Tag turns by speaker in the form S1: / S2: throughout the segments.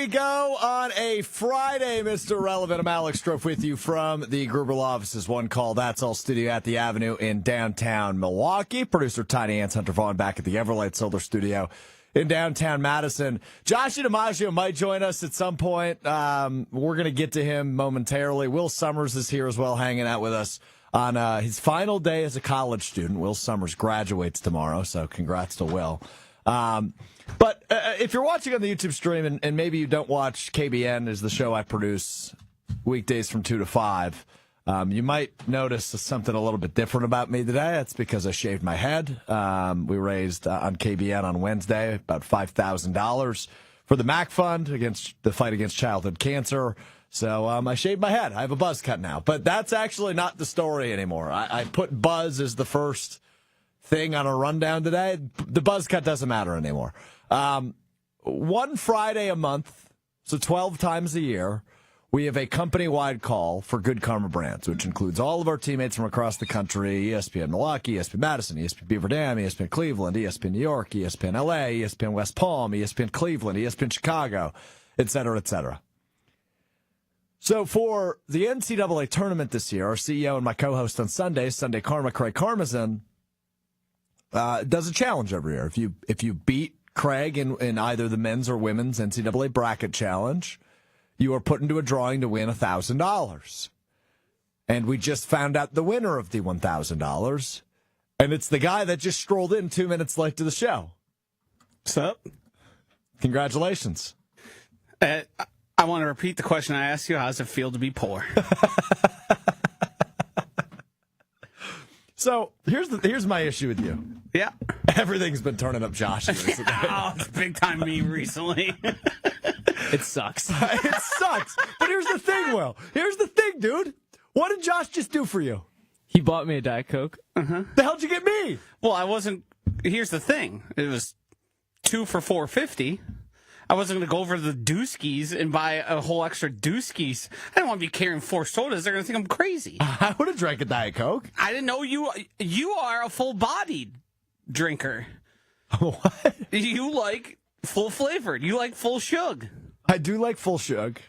S1: we go on a Friday, Mr. Relevant. I'm Alex Strouf with you from the Gruber Law Office's One Call That's All studio at the Avenue in downtown Milwaukee. Producer Tiny Ants, Hunter Vaughn back at the Everlight Solar Studio in downtown Madison. JOSHY DiMaggio might join us at some point. We're going to get to him momentarily. Will Summers is here as well, hanging out with us on his final day as a college student. Will Summers graduates tomorrow, so congrats to Will. But if you're watching on the YouTube stream, and maybe you don't watch KBN, is the show I produce weekdays from 2 to 5, you might notice something a little bit different about me today. That's because I shaved my head. We raised on KBN on Wednesday about $5,000 for the MAC Fund against the fight against childhood cancer. So I shaved my head. I have a buzz cut now. But that's actually not the story anymore. I put buzz as the first thing on a rundown today. The buzz cut doesn't matter anymore. One Friday a month, so 12 times a year, we have a company-wide call for Good Karma Brands, which includes all of our teammates from across the country: ESPN Milwaukee, ESPN Madison, ESPN Beaver Dam, ESPN Cleveland, ESPN New York, ESPN LA, ESPN West Palm, ESPN Cleveland, ESPN Chicago, et cetera, et cetera. So for the NCAA tournament this year, our CEO and my co-host on Sundays, Sunday Karma, Craig Karmazin, does a challenge every year. If you beat Craig in either the men's or women's NCAA bracket challenge, you are put into a drawing to win $1,000. And we just found out the winner of the $1,000, and it's the guy that just strolled in 2 minutes late to the show.
S2: What's up?
S1: Congratulations.
S2: I want to repeat the question I asked you. How does it feel to be poor?
S1: So here's my issue with you.
S2: Yeah.
S1: Everything's been turning up Josh recently.
S2: Oh, it's big time me recently.
S3: It sucks.
S1: It sucks. But here's the thing, Will. Here's the thing, dude. What did Josh just do for you?
S3: He bought me a Diet Coke.
S1: The hell'd you get me?
S2: Well, I wasn't. Here's the thing. It was 2 for $4.50. I wasn't going to go over to the Dooskies and buy a whole extra Dooskies. I didn't want to be carrying 4 sodas. They're going to think I'm crazy.
S1: I would have drank a Diet Coke.
S2: I didn't know you are a full-bodied drinker.
S1: What?
S2: You like full flavored. You like full shug.
S1: I do like full shug.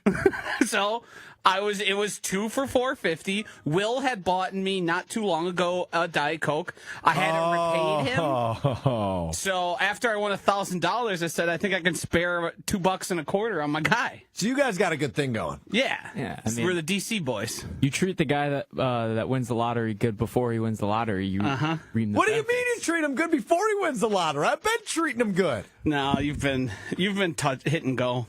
S2: So it was 2 for $4.50. Will had bought me not too long ago a Diet Coke. I hadn't repaid him. So after I won $1,000, I said I think I can spare $2.25 on my guy.
S1: So you guys got a good thing going.
S2: Yeah.
S3: I mean,
S2: We're the DC boys.
S3: you treat the guy that wins the lottery good before he wins the lottery. You reap the
S1: What do you
S3: benefits.
S1: mean you treat him good before he wins the lottery? I've been treating him good.
S2: No, you've been hit and go.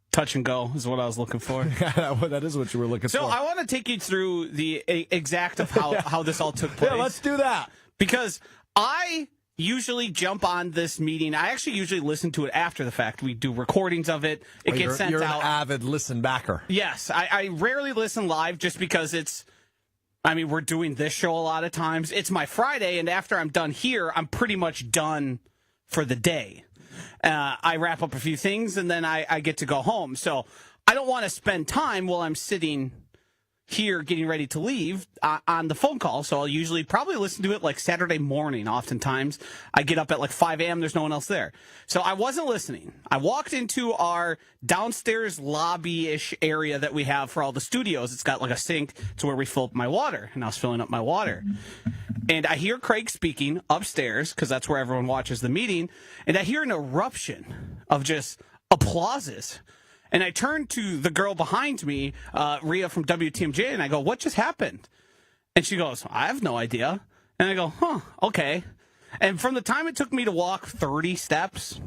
S2: Touch and go is what I was looking for.
S1: That is what you were looking for.
S2: So I want to take you through the exact of how this all took place.
S1: Yeah, let's do that.
S2: Because I usually jump on this meeting. I actually usually listen to it after the fact. We do recordings of it. It gets sent
S1: you're
S2: out.
S1: An avid listen backer.
S2: Yes. I rarely listen live just because we're doing this show a lot of times. It's my Friday, and after I'm done here, I'm pretty much done for the day. I wrap up a few things, and then I get to go home. So I don't want to spend time while I'm sitting here getting ready to leave on the phone call. So I'll usually probably listen to it like Saturday morning. Oftentimes I get up at like 5 a.m. There's no one else there. So I wasn't listening. I walked into our downstairs lobby-ish area that we have for all the studios. It's got like a sink to where we fill up my water, and I was filling up my water. And I hear Craig speaking upstairs, because that's where everyone watches the meeting, and I hear an eruption of just applauses. And I turn to the girl behind me, Rhea from WTMJ, and I go, "What just happened?" And she goes, "I have no idea." And I go, okay. And from the time it took me to walk 30 steps,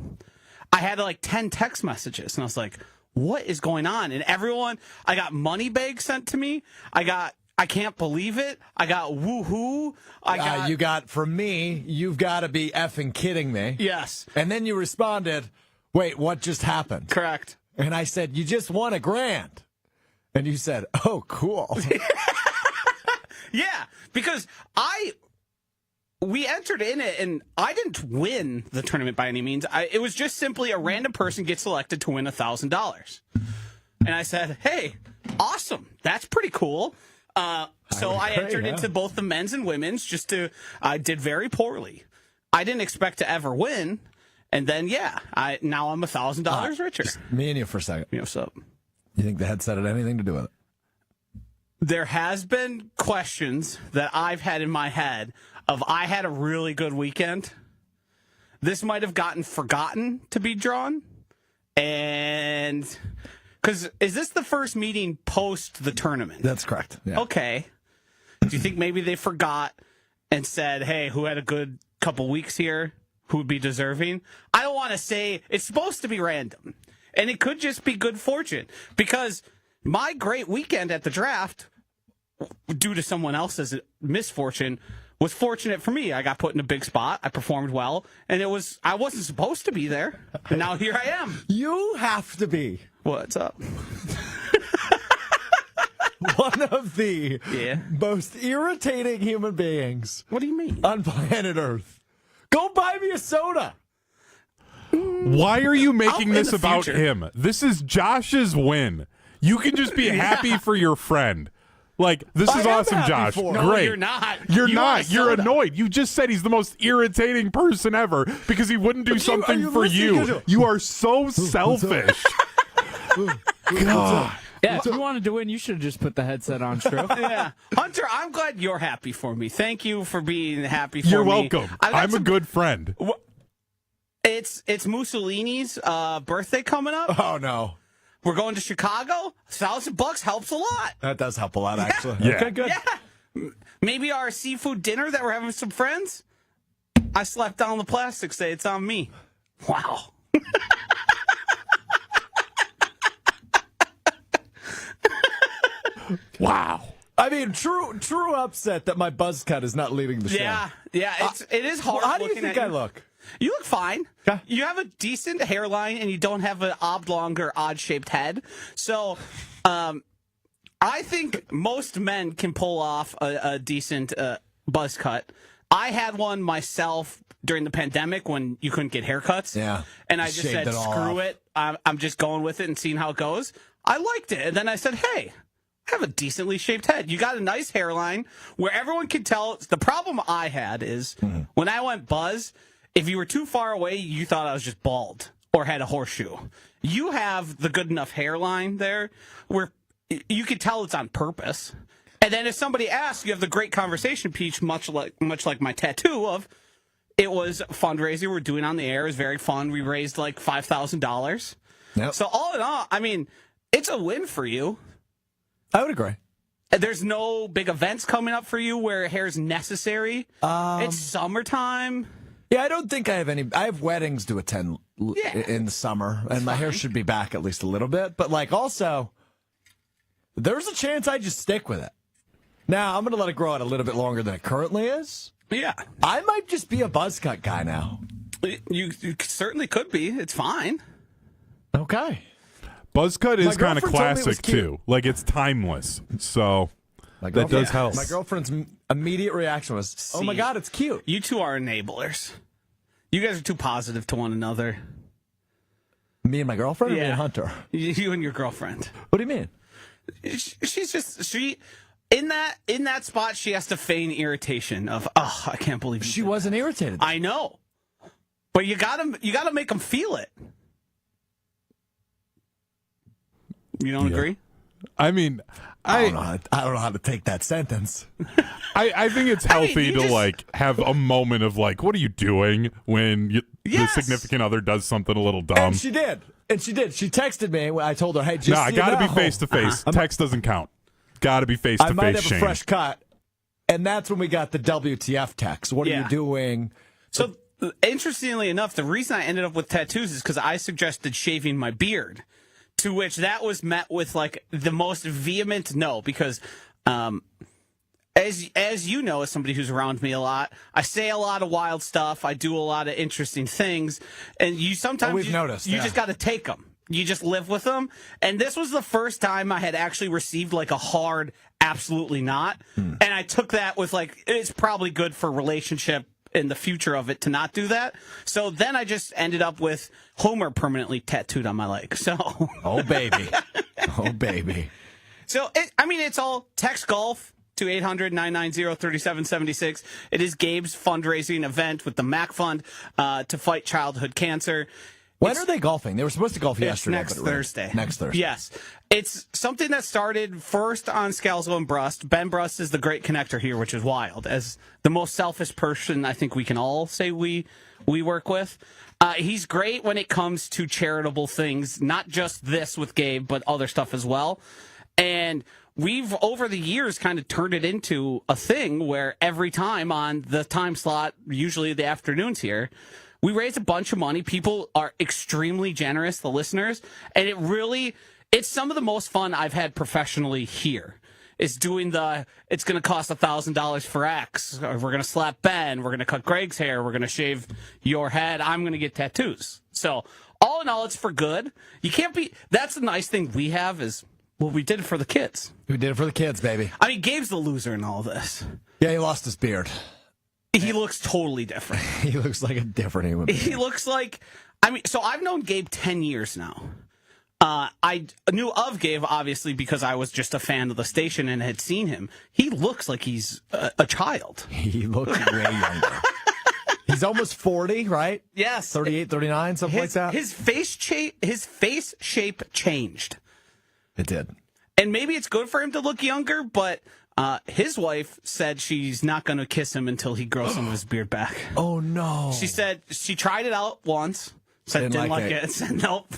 S2: I had like 10 text messages. And I was like, what is going on? And everyone, I got money bags sent to me. I can't believe it. I got woohoo.
S1: You got, from me, you've got to be effing kidding me.
S2: Yes.
S1: And then you responded, wait, what just happened?
S2: Correct.
S1: And I said, you just won $1,000. And you said, oh, cool.
S2: Yeah, because we entered in it, and I didn't win the tournament by any means. It was just simply a random person gets selected to win $1,000. And I said, hey, awesome. That's pretty cool. So I entered into both the men's and women's I did very poorly. I didn't expect to ever win. And then, now I'm $1,000 richer.
S1: Just me and you for a second.
S2: You know, so
S1: You think the headset had anything to do with it?
S2: there has been questions that I've had in my head of I had a really good weekend. This might have gotten forgotten to be drawn. And because is this the first meeting post the tournament?
S1: That's correct. Yeah.
S2: Okay. Do you think maybe they forgot and said, hey, who had a good couple weeks here? Who would be deserving? I don't want to say it's supposed to be random. And it could just be good fortune. Because my great weekend at the draft, due to someone else's misfortune, was fortunate for me. I got put in a big spot. I performed well. And I wasn't supposed to be there. And now here I am.
S1: You have to be
S2: What's up?
S1: one of the
S2: Yeah.
S1: most irritating human beings
S2: What do you mean?
S1: on planet Earth. Go buy me a soda.
S4: Why are you making
S2: in
S4: this
S2: the
S4: about
S2: future.
S4: him? This is Josh's win. You can just be happy for your friend. Like, this
S1: I
S4: is
S1: am
S4: awesome,
S1: happy
S4: Josh.
S1: for him.
S2: No,
S4: Great.
S2: you're not.
S4: You're
S2: You
S4: not.
S2: want a
S4: You're
S2: soda.
S4: annoyed. You just said he's the most irritating person ever because he wouldn't do
S1: are
S4: something
S1: you
S4: for
S1: listening
S4: you.
S1: to-
S4: You are so selfish. God.
S3: Yeah, if you wanted to win, you should have just put the headset on, Strouf.
S2: Yeah. Hunter, I'm glad you're happy for me. Thank you for being happy for
S4: You're
S2: me.
S4: welcome.
S2: I've got
S4: I'm a
S2: some-
S4: good friend.
S2: It's Mussolini's birthday coming up.
S1: Oh, no.
S2: We're going to Chicago. $1,000 helps a lot.
S1: That does help a lot, actually.
S4: Yeah.
S1: Okay, good.
S2: Yeah. Maybe our seafood dinner that we're having with some friends. I slapped down the plastic, say it's on me. Wow.
S4: Wow.
S1: I mean, true upset that my buzz cut is not leading the show.
S2: Yeah. It is hard.
S1: How do you
S2: looking
S1: think
S2: at
S1: I look?
S2: You look fine.
S1: Okay.
S2: You have a decent hairline, and you don't have an oblong or odd-shaped head. So, I think most men can pull off a decent buzz cut. I had one myself during the pandemic when you couldn't get haircuts.
S1: Yeah.
S2: And I just
S1: Shaved
S2: said,
S1: it all
S2: screw
S1: off.
S2: it. I'm just going with it and seeing how it goes. I liked it. And then I said, hey, I have a decently shaped head. You got a nice hairline where everyone can tell. The problem I had is when I went buzz, if you were too far away, you thought I was just bald or had a horseshoe. You have the good enough hairline there where you could tell it's on purpose. And then if somebody asks, you have the great conversation piece, much like my tattoo of, it was a fundraiser we're doing on the air. It was very fun. We raised like $5,000.
S1: Yep.
S2: So all in all, I mean, it's a win for you.
S1: I would agree.
S2: There's no big events coming up for you where hair's necessary. It's summertime.
S1: Yeah, I don't think I have any. I have weddings to attend in the summer, and my hair should be back at least a little bit. But, like, also, there's a chance I just stick with it. Now, I'm going to let it grow out a little bit longer than it currently is.
S2: Yeah.
S1: I might just be a buzz cut guy now.
S2: You certainly could be. It's fine.
S1: Okay.
S4: Buzz cut is kind of
S1: girlfriend told me it was
S4: classic,
S1: cute.
S4: too. Like, it's timeless. So,
S1: My
S4: that does
S1: girlfriend-
S4: help.
S1: My girlfriend's immediate reaction was, oh, my
S2: See.
S1: God, it's cute.
S2: You two are enablers. You guys are too positive to one another.
S1: Me and my girlfriend or me
S2: Yeah.
S1: and Hunter?
S2: You and your girlfriend.
S1: What do you mean?
S2: She's just in that spot. She has to feign irritation of, oh, I can't believe you
S1: She
S2: did
S1: wasn't irritated.
S2: I know, but you gotta make them feel it. You don't agree?
S4: I mean,
S1: I don't know how to take that sentence.
S4: I think it's healthy
S2: you
S4: to
S2: just-
S4: like have a moment of like, what are you doing when the
S2: Yes.
S4: significant other does something a little dumb?
S1: And she did. She texted me when I told her, hey, just
S4: No,
S1: so
S4: I
S1: you
S4: got to be
S1: know,
S4: face to face. Text doesn't count. Got to be face
S1: I
S4: to
S1: might
S4: face.
S1: have a fresh cut. And that's when we got the WTF text. What are
S2: Yeah.
S1: you doing?
S2: So, interestingly enough, the reason I ended up with tattoos is because I suggested shaving my beard, to which that was met with like the most vehement no, because as you know, as somebody who's around me a lot, I say a lot of wild stuff. I do a lot of interesting things, and you sometimes
S1: we've noticed,
S2: you
S1: yeah.
S2: just got to take them. You just live with them. And this was the first time I had actually received like a hard, absolutely not. And I took that with like, it's probably good for relationship in the future of it to not do that. So then I just ended up with Homer permanently tattooed on my leg. So,
S1: Oh, baby. Oh, baby.
S2: so it's all text golf to 800-990-3776. It is Gabe's fundraising event with the MAC Fund to fight childhood cancer.
S1: When are they golfing? They were supposed to golf yesterday.
S2: Next Thursday.
S1: Next Thursday.
S2: Yes. It's something that started first on Scalzo and Brust. Ben Brust is the great connector here, which is wild. As the most selfish person I think we can all say we work with. He's great when it comes to charitable things, not just this with Gabe, but other stuff as well. And we've, over the years, kind of turned it into a thing where every time on the time slot, usually the afternoons here, we raise a bunch of money. People are extremely generous, the listeners, and it's some of the most fun I've had professionally here. Is doing it's going to cost $1,000 for X. Or we're going to slap Ben. We're going to cut Greg's hair. We're going to shave your head. I'm going to get tattoos. So all in all, it's for good. You can't be. That's the nice thing we have is, well, we did it for the kids.
S1: We did it for the kids, baby.
S2: I mean, Gabe's the loser in all this.
S1: Yeah, he lost his beard.
S2: He looks totally different.
S1: He looks like a different human being.
S2: He looks like, so I've known Gabe 10 years now. I knew of Gabe, obviously, because I was just a fan of the station and had seen him. He looks like he's a child.
S1: He looks way younger. He's almost 40, right?
S2: Yes.
S1: 38, 39, something like that.
S2: His face shape changed.
S1: It did.
S2: And maybe it's good for him to look younger, but his wife said she's not going to kiss him until he grows some of his beard back.
S1: Oh, no.
S2: She said she tried it out once. Said didn't like it. Said nope.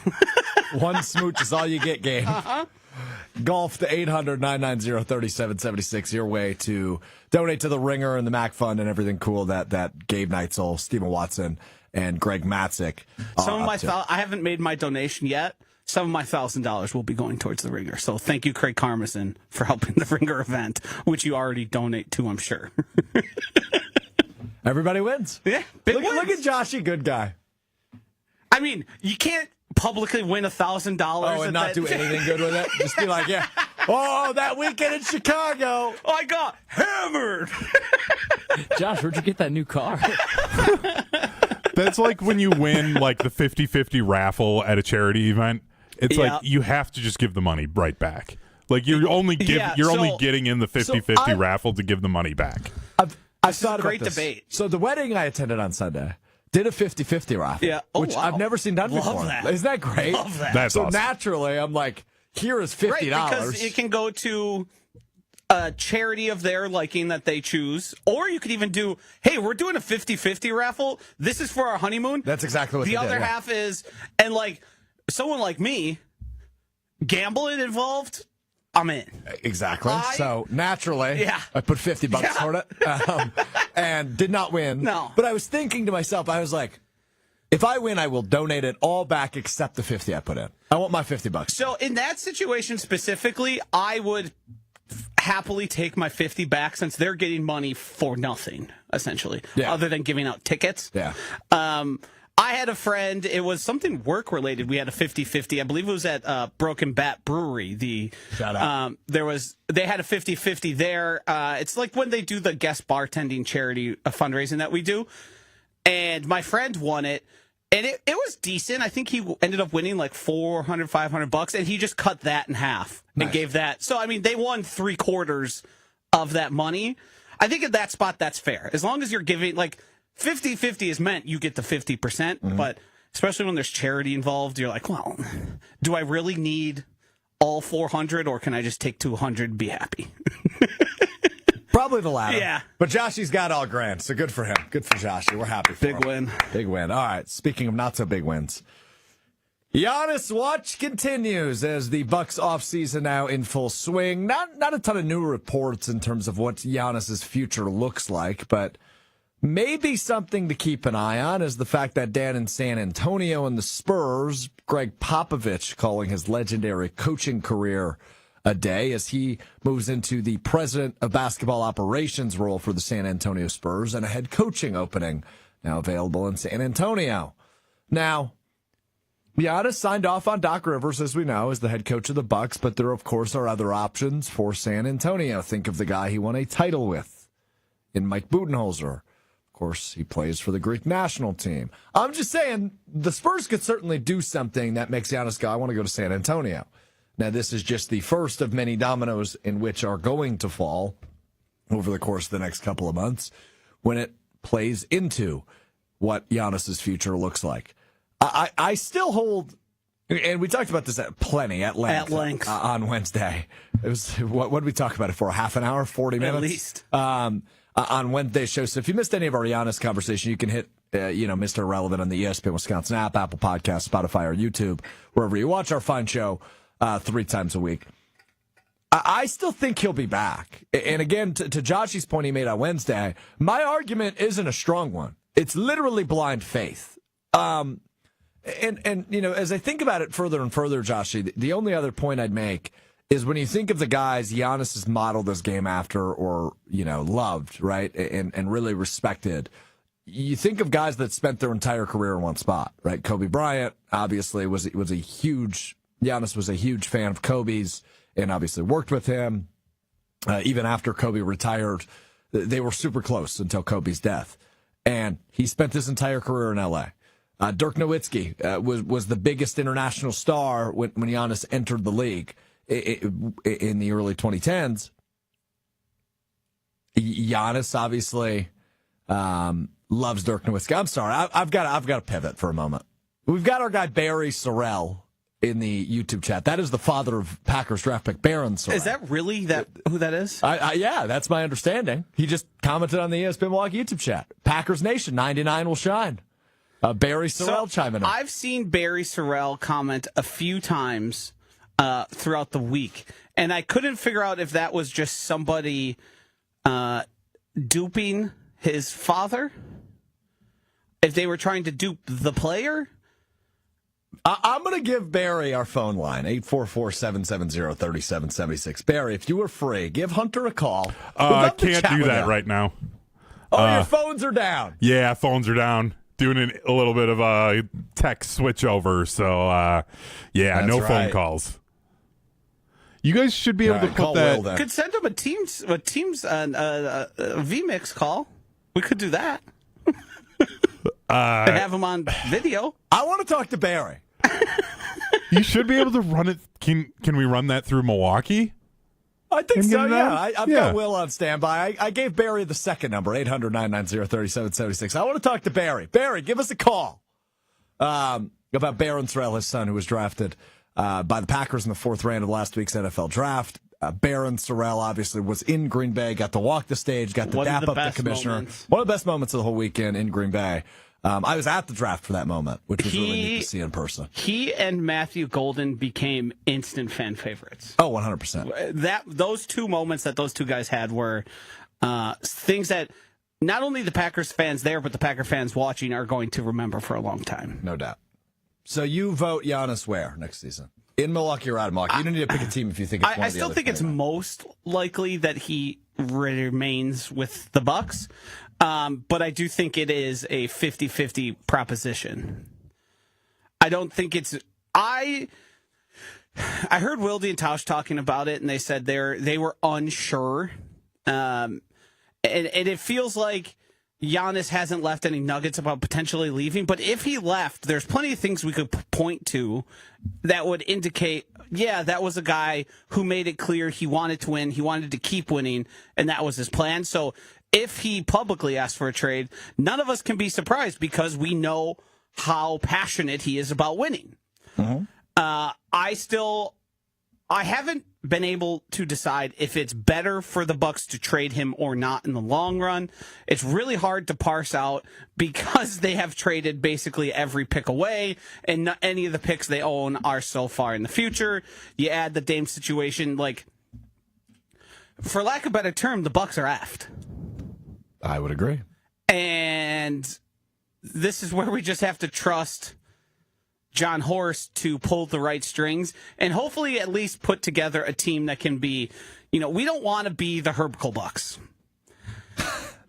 S1: One smooch is all you get, Gabe. Golf to 800-990-3776. Your way to donate to the Ringer and the MAC Fund and everything cool that Gabe Neitzel, Stephen Watson, and Greg Matzik.
S2: I haven't made my donation yet. Some of my $1,000 will be going towards the Ringer. So thank you, Craig Carmison, for helping the Ringer event, which you already donate to, I'm sure.
S1: Everybody wins.
S2: Yeah.
S1: Look at Joshy, good guy.
S2: I mean, you can't publicly win $1,000.
S1: Oh, and not do anything good with it? Just be like, yeah. Oh, that weekend in Chicago,
S2: I got hammered.
S3: Josh, where'd you get that new car?
S4: That's like when you win like the 50-50 raffle at a charity event. It's like you have to just give the money right back. Like you're only getting in the 50-50 raffle to give the money back.
S1: I've thought about
S2: great
S1: this.
S2: Debate.
S1: So the wedding I attended on Sunday did a 50-50 raffle, which I've never seen done
S2: Love
S1: before.
S2: That.
S1: Isn't that great?
S2: Love that.
S4: That's
S1: so
S4: awesome.
S1: Naturally, I'm like, here is $50.
S2: Right, because it can go to a charity of their liking that they choose, or you could even do, hey, we're doing a 50-50 raffle. This is for our honeymoon.
S1: That's exactly what
S2: the
S1: they
S2: other
S1: did,
S2: half is, and like someone like me, gambling involved, I'm in.
S1: Exactly. So naturally, I put $50 toward it, and did not win.
S2: No.
S1: But I was thinking to myself, I was like, if I win, I will donate it all back except the 50 I put in. I want my $50.
S2: So in that situation specifically, I would happily take my 50 back since they're getting money for nothing, essentially, other than giving out tickets.
S1: Yeah.
S2: I had a friend, it was something work-related. We had a 50-50. I believe it was at Broken Bat Brewery.
S1: Shout out.
S2: They had a 50-50 there. It's like when they do the guest bartending charity fundraising that we do. And my friend won it. And it was decent. I think he ended up winning like $400, $500, and he just cut that in half and gave that. So, I mean, they won 3/4 of that money. I think at that spot, that's fair. As long as you're giving, like, 50-50 is meant you get the 50%, but especially when there's charity involved, you're like, well, do I really need all 400, or can I just take 200 and be happy?
S1: Probably the latter.
S2: Yeah.
S1: But Joshy's got all grand, so good for him. Good for Joshy. We're happy for him.
S2: Big win.
S1: Big win. All right. Speaking of not so big wins, Giannis Watch continues as the Bucks offseason now in full swing. Not a ton of new reports in terms of what Giannis's future looks like, but maybe something to keep an eye on is the fact that down in San Antonio and the Spurs, Greg Popovich calling his legendary coaching career a day as he moves into the president of basketball operations role for the San Antonio Spurs and a head coaching opening now available in San Antonio. Now, Giannis signed off on Doc Rivers, as we know, as the head coach of the Bucks, but there, of course, are other options for San Antonio. Think of the guy he won a title with in Mike Budenholzer. Of course, he plays for the Greek national team. I'm just saying, the Spurs could certainly do something that makes Giannis go, I want to go to San Antonio. Now, this is just the first of many dominoes in which are going to fall. over the course of the next couple of months when it plays into what Giannis's future looks like. I still hold, and we talked about this at length on Wednesday. It was what did we talk about it for? A half an hour, 40 minutes
S2: at least
S1: on Wednesday's show. So if you missed any of our Giannis conversation, you can hit Mr. Irrelevant on the ESPN Wisconsin app, Apple Podcasts, Spotify, or YouTube, wherever you watch our fine show 3 times a week. I still think he'll be back. And again, to Joshy's point he made on Wednesday, my argument isn't a strong one. It's literally blind faith. And as I think about it further and further, Joshy, the only other point I'd make is when you think of the guys Giannis has modeled this game after or, loved, right, and really respected, you think of guys that spent their entire career in one spot, right? Kobe Bryant, obviously, Giannis was a huge fan of Kobe's and obviously worked with him. Even after Kobe retired, they were super close until Kobe's death. And he spent his entire career in L.A. Dirk Nowitzki was the biggest international star when Giannis entered the league in the early 2010s. Giannis obviously loves Dirk Nowitzki. I'm sorry, I've got to pivot for a moment. We've got our guy Barry Sorrell in the YouTube chat. That is the father of Packers draft pick Baron Sorrell.
S2: Is that really who that is?
S1: Yeah, that's my understanding. He just commented on the ESPN Milwaukee YouTube chat. Packers Nation, 99 will shine. Barry Sorrell chiming in.
S2: I've seen Barry Sorrell comment a few times throughout the week, and I couldn't figure out if that was just somebody duping his father, if they were trying to dupe the player.
S1: I'm going to give Barry our phone line, 844-770-3776. Barry, if you were free, give Hunter a call.
S4: Can't do that right now.
S1: Your phones are down.
S4: Yeah, phones are down. Doing a little bit of a tech switch over, so
S1: That's
S4: no
S1: right.
S4: phone calls. You guys should be able to put that.
S2: Could send him a Teams VMix call. We could do that. And have him on video.
S1: I want to talk to Barry.
S4: You should be able to run it. Can we run that through Milwaukee?
S1: I think so,
S4: it
S1: yeah.
S4: out?
S1: I've got Will on standby. I gave Barry the second number, 800-990-3776. I want to talk to Barry. Barry, give us a call about Baron Sorrell, his son, who was drafted by the Packers in the 4th round of last week's NFL draft. Baron Sorrell obviously was in Green Bay, got to walk the stage, got to dap up the commissioner.
S2: Moments.
S1: One of the best moments of the whole weekend in Green Bay. I was at the draft for that moment, which was really neat to see in person.
S2: He and Matthew Golden became instant fan favorites.
S1: Oh, 100%.
S2: Those two moments that those two guys had were things that not only the Packers fans there, but the Packer fans watching are going to remember for a long time.
S1: No doubt. So you vote Giannis where next season? In Milwaukee or out of Milwaukee? You don't need to pick a team if you think it's one
S2: I
S1: of the
S2: still
S1: other
S2: think it's most likely that he remains with the Bucks. But I do think it is a 50-50 proposition. I don't think it's... I heard Wilde and Tausch talking about it, and they said they were unsure. And it feels like Giannis hasn't left any nuggets about potentially leaving. But if he left, there's plenty of things we could point to that would indicate, yeah, that was a guy who made it clear he wanted to win, he wanted to keep winning, and that was his plan. So if he publicly asked for a trade, none of us can be surprised because we know how passionate he is about winning. Mm-hmm. I haven't been able to decide if it's better for the Bucks to trade him or not in the long run. It's really hard to parse out because they have traded basically every pick away, and not any of the picks they own are so far in the future. You add the Dame situation, like, for lack of a better term, the Bucks are effed.
S1: I would agree.
S2: And this is where we just have to trust John Horst to pull the right strings and hopefully at least put together a team that can be, we don't want to be the Herb Cole Bucks.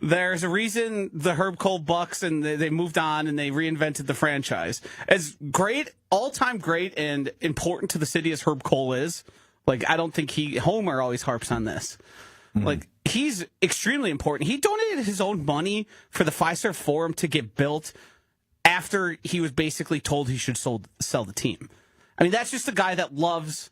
S2: There's a reason the Herb Cole Bucks, and they moved on and they reinvented the franchise. As great, all-time great and important to the city as Herb Cole is, like, I don't think Homer always harps on this. Mm-hmm. Like, he's extremely important. He donated his own money for the Fiserv Forum to get built after he was basically told he should sell the team. I mean, that's just a guy that loves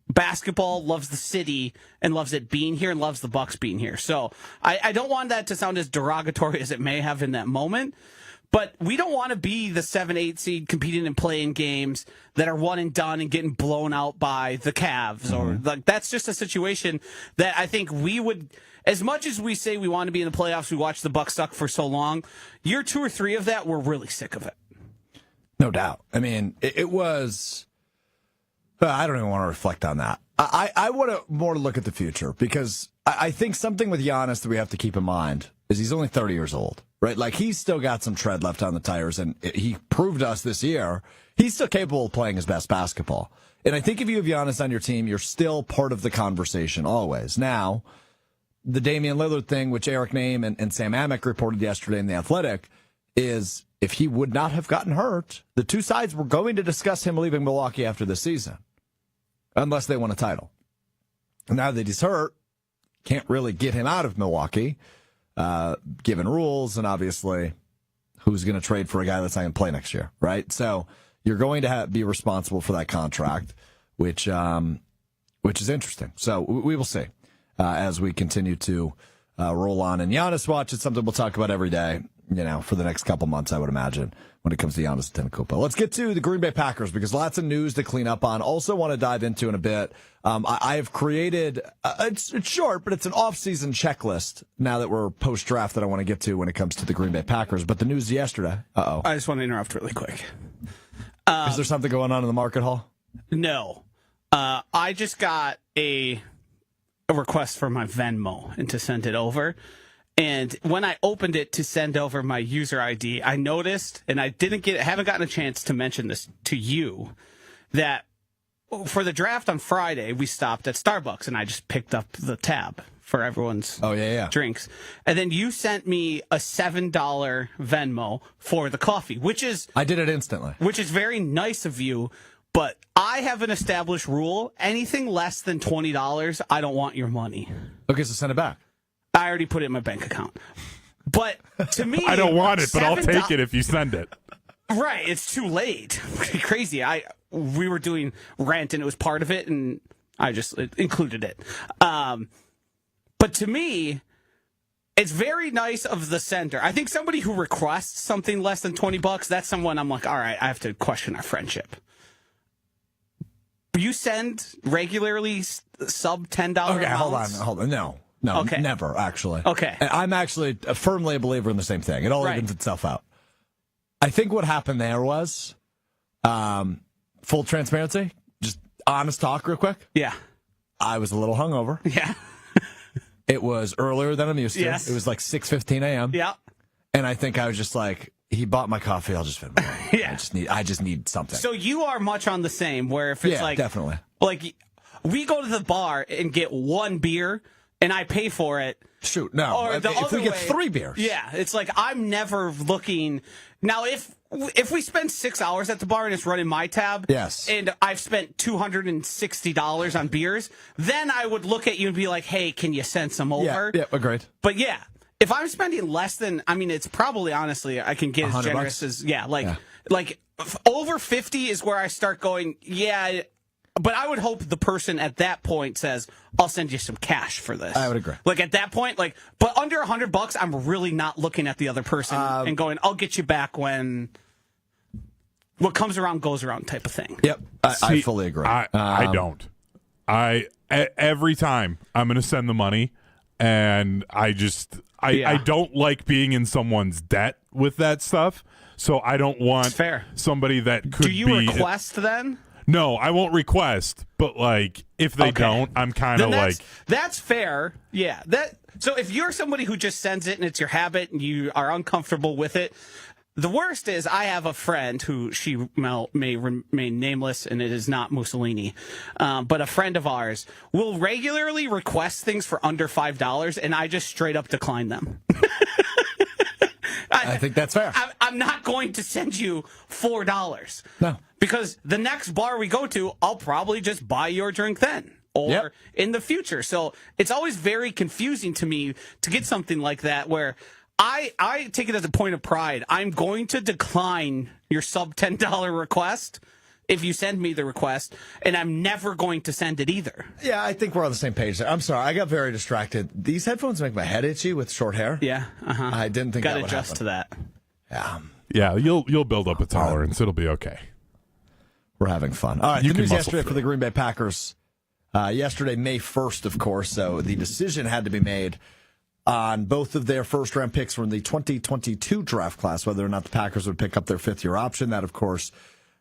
S2: basketball, loves the city, and loves it being here, and loves the Bucks being here. So I don't want that to sound as derogatory as it may have in that moment. But we don't want to be the 7-8 seed competing in playing games that are one and done and getting blown out by the Cavs. Or like that's just a situation that I think we would, as much as we say we want to be in the playoffs, we watched the Bucks suck for so long. Year 2 or 3 of that, we're really sick of it.
S1: No doubt. I mean, it was. I don't even want to reflect on that. I want to more look at the future because I think something with Giannis that we have to keep in mind is he's only 30 years old, right? Like he's still got some tread left on the tires, and he proved to us this year he's still capable of playing his best basketball. And I think if you have Giannis on your team, you're still part of the conversation always. Now, the Damian Lillard thing, which Eric Name and Sam Amick reported yesterday in The Athletic, is if he would not have gotten hurt, the two sides were going to discuss him leaving Milwaukee after the season, unless they won a title. Now that he's hurt, can't really get him out of Milwaukee, given rules, and obviously who's going to trade for a guy that's not going to play next year, right? So you're going to be responsible for that contract, which is interesting. So we will see as we continue to roll on. And Giannis Watch is something we'll talk about every day, for the next couple months, I would imagine, when it comes to Giannis Antetokounmpo. Let's get to the Green Bay Packers because lots of news to clean up on. Also want to dive into in a bit. I have created, it's short, but it's an off-season checklist now that we're post-draft that I want to get to when it comes to the Green Bay Packers. But the news yesterday,
S2: I just want to interrupt really quick.
S1: Is there something going on in the market hall?
S2: No. I just got a request for my Venmo and to send it over. And when I opened it to send over my user ID, I noticed, and I haven't gotten a chance to mention this to you, that for the draft on Friday, we stopped at Starbucks, and I just picked up the tab for everyone's drinks. And then you sent me a $7 Venmo for the coffee, I did it instantly. Which is very nice of you, but I have an established rule. Anything less than $20, I don't want your money.
S1: Okay, so send it back.
S2: I already put it in my bank account. But to me,
S4: I don't want it, but I'll take it if you send it.
S2: Right, it's too late. Crazy. We were doing rent and it was part of it, and I just included it. But to me, it's very nice of the sender. I think somebody who requests something less than $20, that's someone I'm like, all right, I have to question our friendship. You send regularly sub $10
S1: Okay,
S2: amounts?
S1: hold on. No,
S2: okay.
S1: Never, actually.
S2: Okay.
S1: I'm actually firmly a believer in the same thing. It all evens itself out. I think what happened there was, full transparency, just honest talk real quick.
S2: Yeah.
S1: I was a little hungover.
S2: Yeah.
S1: It was earlier than I'm used to.
S2: Yes.
S1: It was like 6:15 a.m.
S2: Yeah.
S1: And I think I was just like, he bought my coffee, I'll just fit my
S2: Yeah.
S1: I just need something.
S2: So you are much on the same, where if it's
S1: definitely.
S2: Like, we go to the bar and get one beer, and I pay for it.
S1: Shoot, no.
S2: Or
S1: if we get 3 beers.
S2: Yeah, it's like I'm never looking. Now, if we spend 6 hours at the bar and it's running my tab,
S1: yes,
S2: and I've spent $260 on beers, then I would look at you and be like, hey, can you send some over?
S1: Yeah, agreed.
S2: But yeah, if I'm spending less than, it's probably, honestly, I can get as generous as, like over 50 is where I start going, yeah. But I would hope the person at that point says, I'll send you some cash for this.
S1: I would agree.
S2: Like at that point, but under $100, I'm really not looking at the other person and going, I'll get you back when what comes around goes around type of thing.
S1: Yep. I fully agree.
S4: I don't. Every time I'm going to send the money, and I don't like being in someone's debt with that stuff. So I don't want somebody that could be.
S2: Do you request then?
S4: No, I won't request, but if they don't, I'm kind of like
S2: that's fair. Yeah. So if you're somebody who just sends it and it's your habit and you are uncomfortable with it, the worst is I have a friend who she may remain nameless, and it is not Mussolini, but a friend of ours will regularly request things for under $5, and I just straight up decline them.
S1: I think that's fair.
S2: I'm not going to send you $4.
S1: No.
S2: Because the next bar we go to, I'll probably just buy your drink then or in the future. So it's always very confusing to me to get something like that where I take it as a point of pride. I'm going to decline your sub $10 request if you send me the request, and I'm never going to send it either.
S1: Yeah, I think we're on the same page there. I'm sorry, I got very distracted. These headphones make my head itchy with short hair.
S2: Yeah,
S1: I didn't think that would
S2: adjust
S1: happen.
S2: to that.
S1: Yeah,
S4: you'll build up a tolerance. It'll be okay.
S1: we're having fun. All right,
S4: You
S1: the
S4: can
S1: news
S4: muscle
S1: yesterday
S4: through
S1: for the
S4: it.
S1: Green Bay Packers. Yesterday, May 1st, of course, so the decision had to be made on both of their first-round picks from the 2022 draft class, whether or not the Packers would pick up their fifth-year option. That, of course,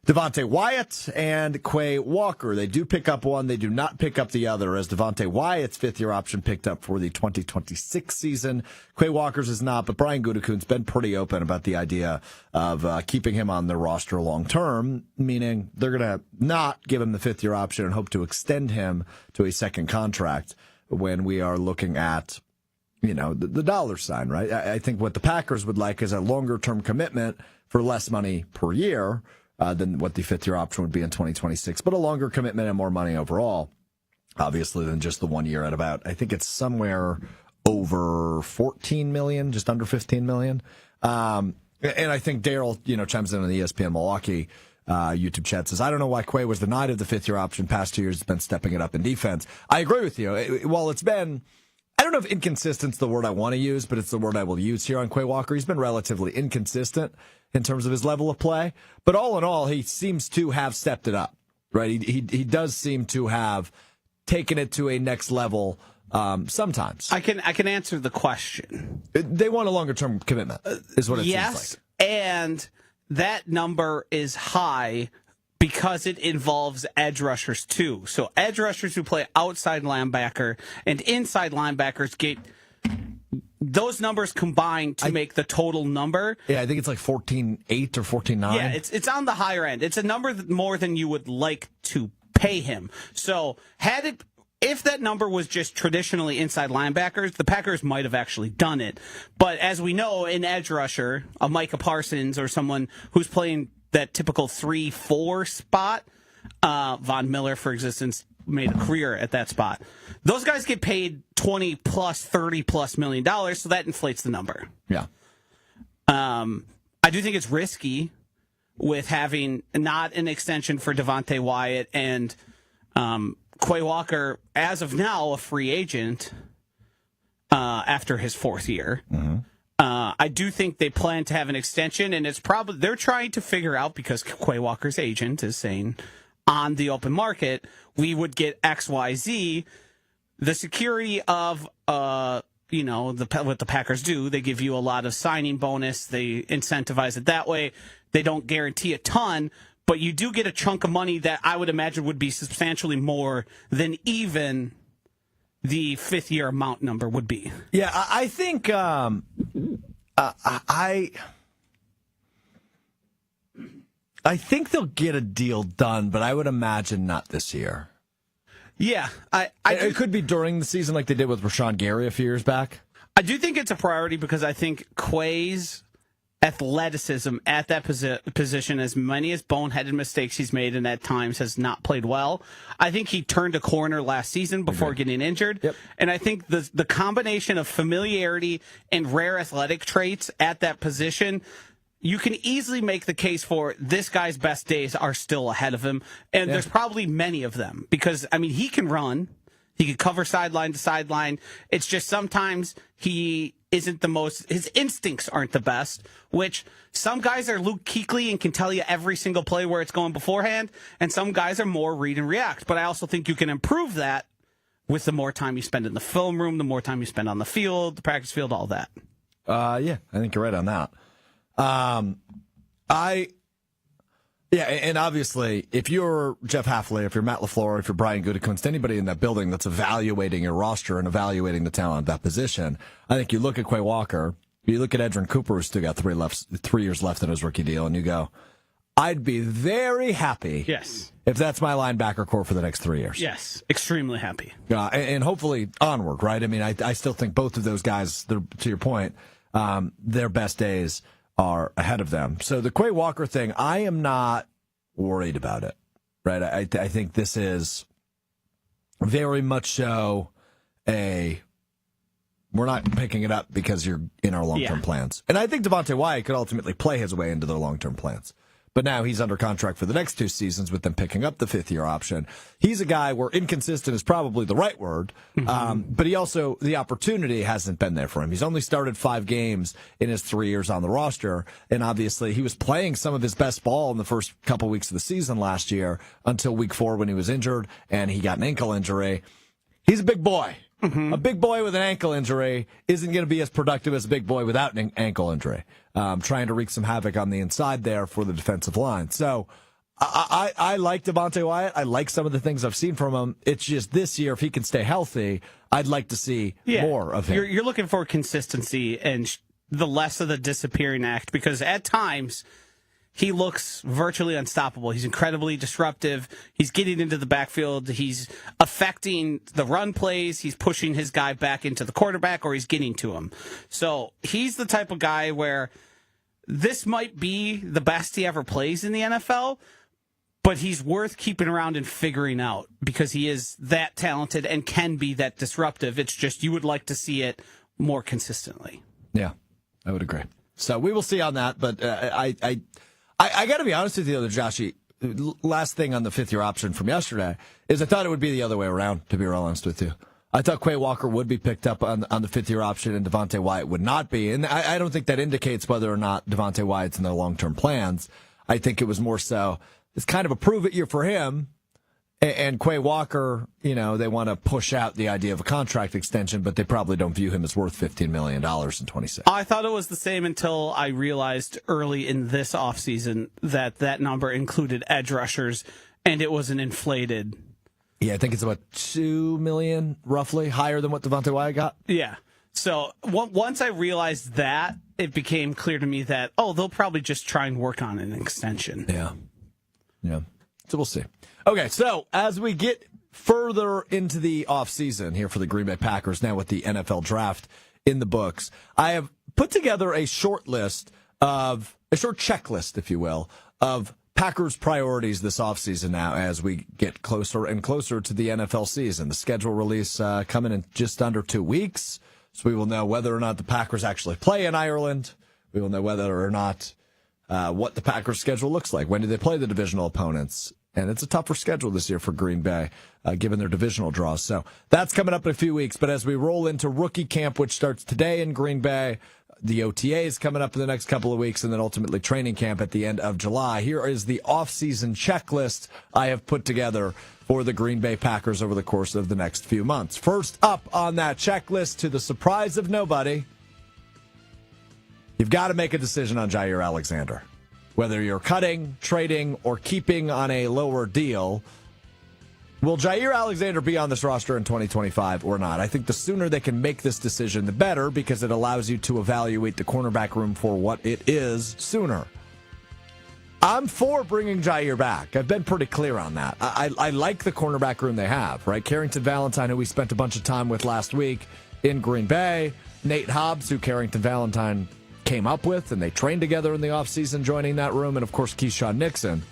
S1: Devonte Wyatt and Quay Walker. They do pick up one. They do not pick up the other, as Devonte Wyatt's fifth-year option picked up for the 2026 season. Quay Walker's is not, but Brian Gutekunst's been pretty open about the idea of keeping him on their roster long-term, meaning they're going to not give him the fifth-year option and hope to extend him to a second contract when we are looking at the dollar sign, right? I think what the Packers would like is a longer-term commitment for less money per year than what the fifth-year option would be in 2026, but a longer commitment and more money overall, obviously, than just the 1 year at about, I think it's somewhere over $14 million, just under $15 million. And I think Daryl, chimes in on the ESPN Milwaukee YouTube chat, says, I don't know why Quay was denied of the fifth-year option. Past 2 years, has been stepping it up in defense. I agree with you. While it's been, I don't know if inconsistent's the word I want to use, but it's the word I will use here on Quay Walker. He's been relatively inconsistent in terms of his level of play, but all in all, he seems to have stepped it up, right? He does seem to have taken it to a next level sometimes.
S2: I can answer the question.
S1: They want a longer-term commitment, is what it seems like.
S2: Yes, and that number is high because it involves edge rushers too. So edge rushers who play outside linebacker and inside linebackers get those numbers combined to make the total number.
S1: Yeah, I think it's like 14.8 or 14.9.
S2: Yeah, it's on the higher end. It's a number more than you would like to pay him. So if that number was just traditionally inside linebackers, the Packers might have actually done it. But as we know, an edge rusher, a Micah Parsons or someone who's playing that typical 3-4 spot, Von Miller, for instance, made a career at that spot. Those guys get paid $20 plus, $30 plus million, so that inflates the number.
S1: Yeah.
S2: I do think it's risky with having not an extension for Devonte Wyatt and Quay Walker, as of now, a free agent after his fourth year.
S1: Mm-hmm.
S2: I do think they plan to have an extension, and it's probably they're trying to figure out, because Quay Walker's agent is saying on the open market, we would get XYZ. The security of what the Packers do, they give you a lot of signing bonus. They incentivize it that way. They don't guarantee a ton, but you do get a chunk of money that I would imagine would be substantially more than even the fifth-year amount number would be.
S1: Yeah, I think I think they'll get a deal done, but I would imagine not this year.
S2: Yeah,
S1: It could be during the season like they did with Rashawn Gary a few years back.
S2: I do think it's a priority because I think Quay's athleticism at that position, as many as boneheaded mistakes he's made and at times has not played well, I think he turned a corner last season before getting injured.
S1: Yep.
S2: And I think the combination of familiarity and rare athletic traits at that position, you can easily make the case for this guy's best days are still ahead of him. And there's probably many of them because, he can run. He can cover sideline to sideline. It's just sometimes he isn't the most, his instincts aren't the best, which some guys are Luke Kuechly and can tell you every single play where it's going beforehand, and some guys are more read and react. But I also think you can improve that with the more time you spend in the film room, the more time you spend on the field, the practice field, all that.
S1: Yeah, I think you're right on that. And obviously, if you're Jeff Hafley, if you're Matt LaFleur, if you're Brian Gutekunst, anybody in that building that's evaluating your roster and evaluating the talent at that position, I think you look at Quay Walker, you look at Edrin Cooper, who's still got 3 years left in his rookie deal, and you go, I'd be very happy if that's my linebacker core for the next 3 years.
S2: Yes, extremely happy.
S1: And hopefully onward, right? I still think both of those guys, to your point, their best days are ahead of them. So the Quay Walker thing, I am not worried about it, right? I think this is very much so we're not picking it up because you're in our long-term plans. And I think Devonte Wyatt could ultimately play his way into their long-term plans. but now he's under contract for the next 2 seasons with them picking up the 5th-year option. He's a guy where inconsistent is probably the right word, but he also, the opportunity hasn't been there for him. He's only started 5 games in his 3 years on the roster, and obviously he was playing some of his best ball in the first couple weeks of the season last year until week 4 when he was injured, and he got an ankle injury. He's a big boy. A big boy with an ankle injury isn't going to be as productive as a big boy without an ankle injury. Trying to wreak some havoc on the inside there for the defensive line. So I like Devonte Wyatt. I like some of the things I've seen from him. It's just this year, if he can stay healthy, I'd like to see more of him.
S2: You're looking for consistency and the less of the disappearing act, because at times he looks virtually unstoppable. He's incredibly disruptive. He's getting into the backfield. He's affecting the run plays. He's pushing his guy back into the quarterback, or he's getting to him. So he's the type of guy where this might be the best he ever plays in the NFL, but he's worth keeping around and figuring out because he is that talented and can be that disruptive. It's just you would like to see it more consistently.
S1: Yeah, I would agree. So we will see on that, but I got to be honest with you, though, Joshy. Last thing on the 5th-year option from yesterday is I thought it would be the other way around, to be real honest with you. I thought Quay Walker would be picked up on the 5th-year option and Devonte Wyatt would not be. And I don't think that indicates whether or not Devonte Wyatt's in their long-term plans. I think it was more so it's kind of a prove-it year for him. And Quay Walker, they want to push out the idea of a contract extension, but they probably don't view him as worth $15 million in 26.
S2: I thought it was the same until I realized early in this offseason that number included edge rushers, and it was an inflated.
S1: Yeah, I think it's about $2 million, roughly, higher than what Devonte Wyatt got.
S2: Yeah. So once I realized that, it became clear to me that, they'll probably just try and work on an extension.
S1: Yeah. So we'll see. Okay, so as we get further into the offseason here for the Green Bay Packers, now with the NFL draft in the books, I have put together a short checklist, if you will, of Packers priorities this offseason now as we get closer and closer to the NFL season. The schedule release coming in just under 2 weeks, so we will know whether or not the Packers actually play in Ireland. We will know whether or not what the Packers' schedule looks like. When do they play the divisional opponents? And it's a tougher schedule this year for Green Bay, given their divisional draws. So that's coming up in a few weeks. But as we roll into rookie camp, which starts today in Green Bay, the OTA is coming up in the next couple of weeks, and then ultimately training camp at the end of July. Here is the offseason checklist I have put together for the Green Bay Packers over the course of the next few months. First up on that checklist, to the surprise of nobody, you've got to make a decision on Jair Alexander. Whether you're cutting, trading, or keeping on a lower deal, will Jair Alexander be on this roster in 2025 or not? I think the sooner they can make this decision, the better, because it allows you to evaluate the cornerback room for what it is sooner. I'm for bringing Jair back. I've been pretty clear on that. I like the cornerback room they have, right? Carrington Valentine, who we spent a bunch of time with last week in Green Bay. Nate Hobbs, who Carrington Valentine came up with, and they trained together in the offseason joining that room, and of course Keyshawn Nixon.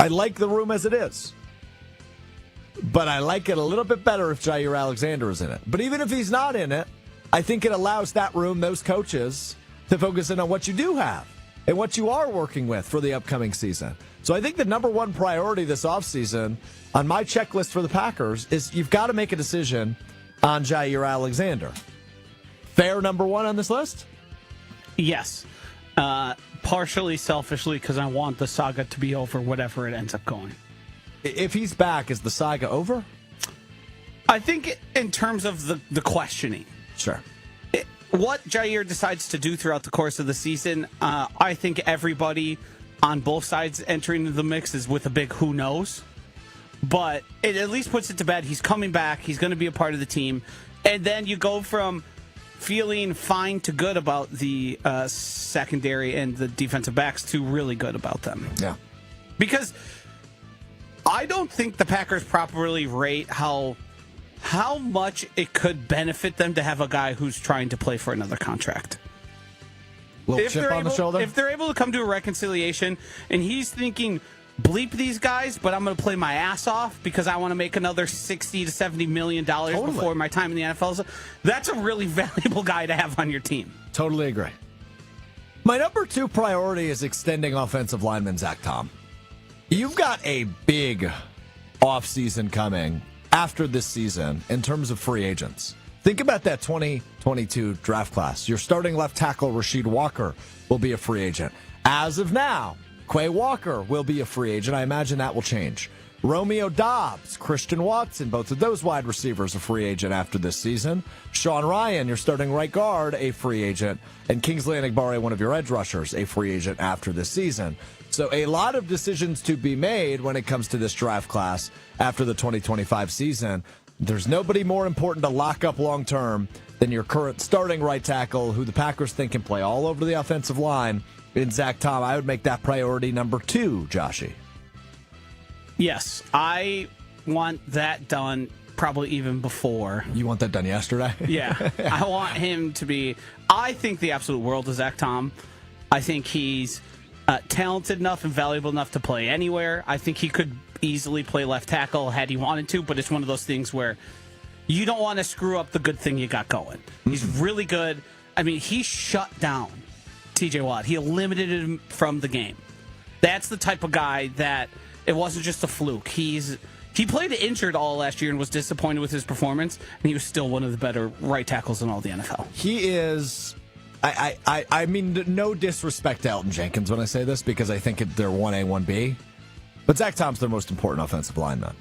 S1: I like the room as it is, but I like it a little bit better if Jair Alexander is in it. But even if he's not in it, I think it allows that room, those coaches, to focus in on what you do have and what you are working with for the upcoming season. So I think the number one priority this offseason on my checklist for the Packers is you've got to make a decision on Jair Alexander. Fair number one on this list?
S2: Yes. Partially selfishly because I want the saga to be over, whatever it ends up going.
S1: If he's back, is the saga over?
S2: I think in terms of the questioning.
S1: Sure.
S2: What Jair decides to do throughout the course of the season, I think everybody on both sides entering the mix is with a big who knows. But it at least puts it to bed. He's coming back. He's going to be a part of the team. And then you go from feeling fine to good about the secondary and the defensive backs to really good about them.
S1: Yeah.
S2: Because I don't think the Packers properly rate how much it could benefit them to have a guy who's trying to play for another contract.
S1: Little chip on the shoulder?
S2: If they're able to come to a reconciliation and he's thinking, bleep these guys, but I'm going to play my ass off because I want to make another $60 to $70 million before my time in the NFL. That's a really valuable guy to have on your team.
S1: Totally agree. My number 2 priority is extending offensive lineman Zach Tom. You've got a big offseason coming after this season in terms of free agents. Think about that 2022 draft class. Your starting left tackle, Quay Walker, will be a free agent. As of now, Quay Walker will be a free agent. I imagine that will change. Romeo Doubs, Christian Watson, both of those wide receivers a free agent after this season. Sean Ryan, your starting right guard, a free agent. And Kingsley Enagbare, one of your edge rushers, a free agent after this season. So a lot of decisions to be made when it comes to this draft class after the 2025 season. There's nobody more important to lock up long-term than your current starting right tackle, who the Packers think can play all over the offensive line, in Zach Tom. I would make that priority number 2, Joshy.
S2: Yes, I want that done probably even before.
S1: You want that done yesterday?
S2: Yeah. I want him to be... I think the absolute world of Zach Tom. I think he's talented enough and valuable enough to play anywhere. I think he could easily play left tackle had he wanted to, but it's one of those things where you don't want to screw up the good thing you got going. He's really good. I mean, he shut down TJ Watt. He eliminated him from the game. That's the type of guy that it wasn't just a fluke. He played injured all last year and was disappointed with his performance, and he was still one of the better right tackles in all the NFL.
S1: He is... I mean, no disrespect to Elton Jenkins when I say this, because I think they're 1A, 1B. But Zach Tom's their most important offensive lineman,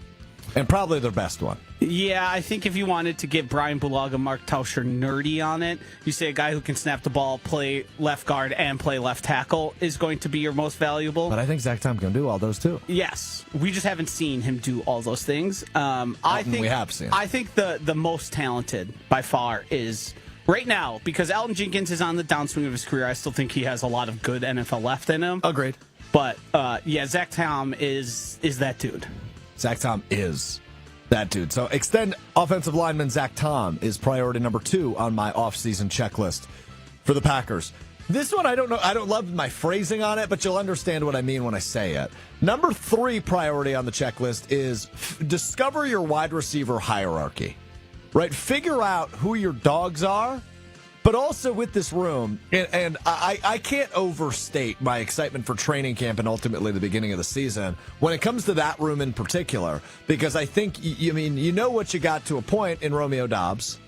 S1: and probably their best one.
S2: Yeah, I think if you wanted to get Brian Bulaga, Mark Tauscher nerdy on it, you say a guy who can snap the ball, play left guard, and play left tackle is going to be your most valuable.
S1: But I think Zach Tom can do all those too.
S2: Yes, we just haven't seen him do all those things. I think
S1: we have seen.
S2: I think the most talented by far is right now, because Elton Jenkins is on the downswing of his career. I still think he has a lot of good NFL left in him.
S1: Agreed.
S2: But yeah, Zach Tom is that dude.
S1: Zach Tom is that dude. So extend offensive lineman Zach Tom is priority number 2 on my offseason checklist for the Packers. This one, I don't know. I don't love my phrasing on it, but you'll understand what I mean when I say it. Number 3 priority on the checklist is discover your wide receiver hierarchy. Right? Figure out who your dogs are, but also with this room, and I can't overstate my excitement for training camp and ultimately the beginning of the season when it comes to that room in particular, because I think, you know what you got to a point in Romeo Doubs.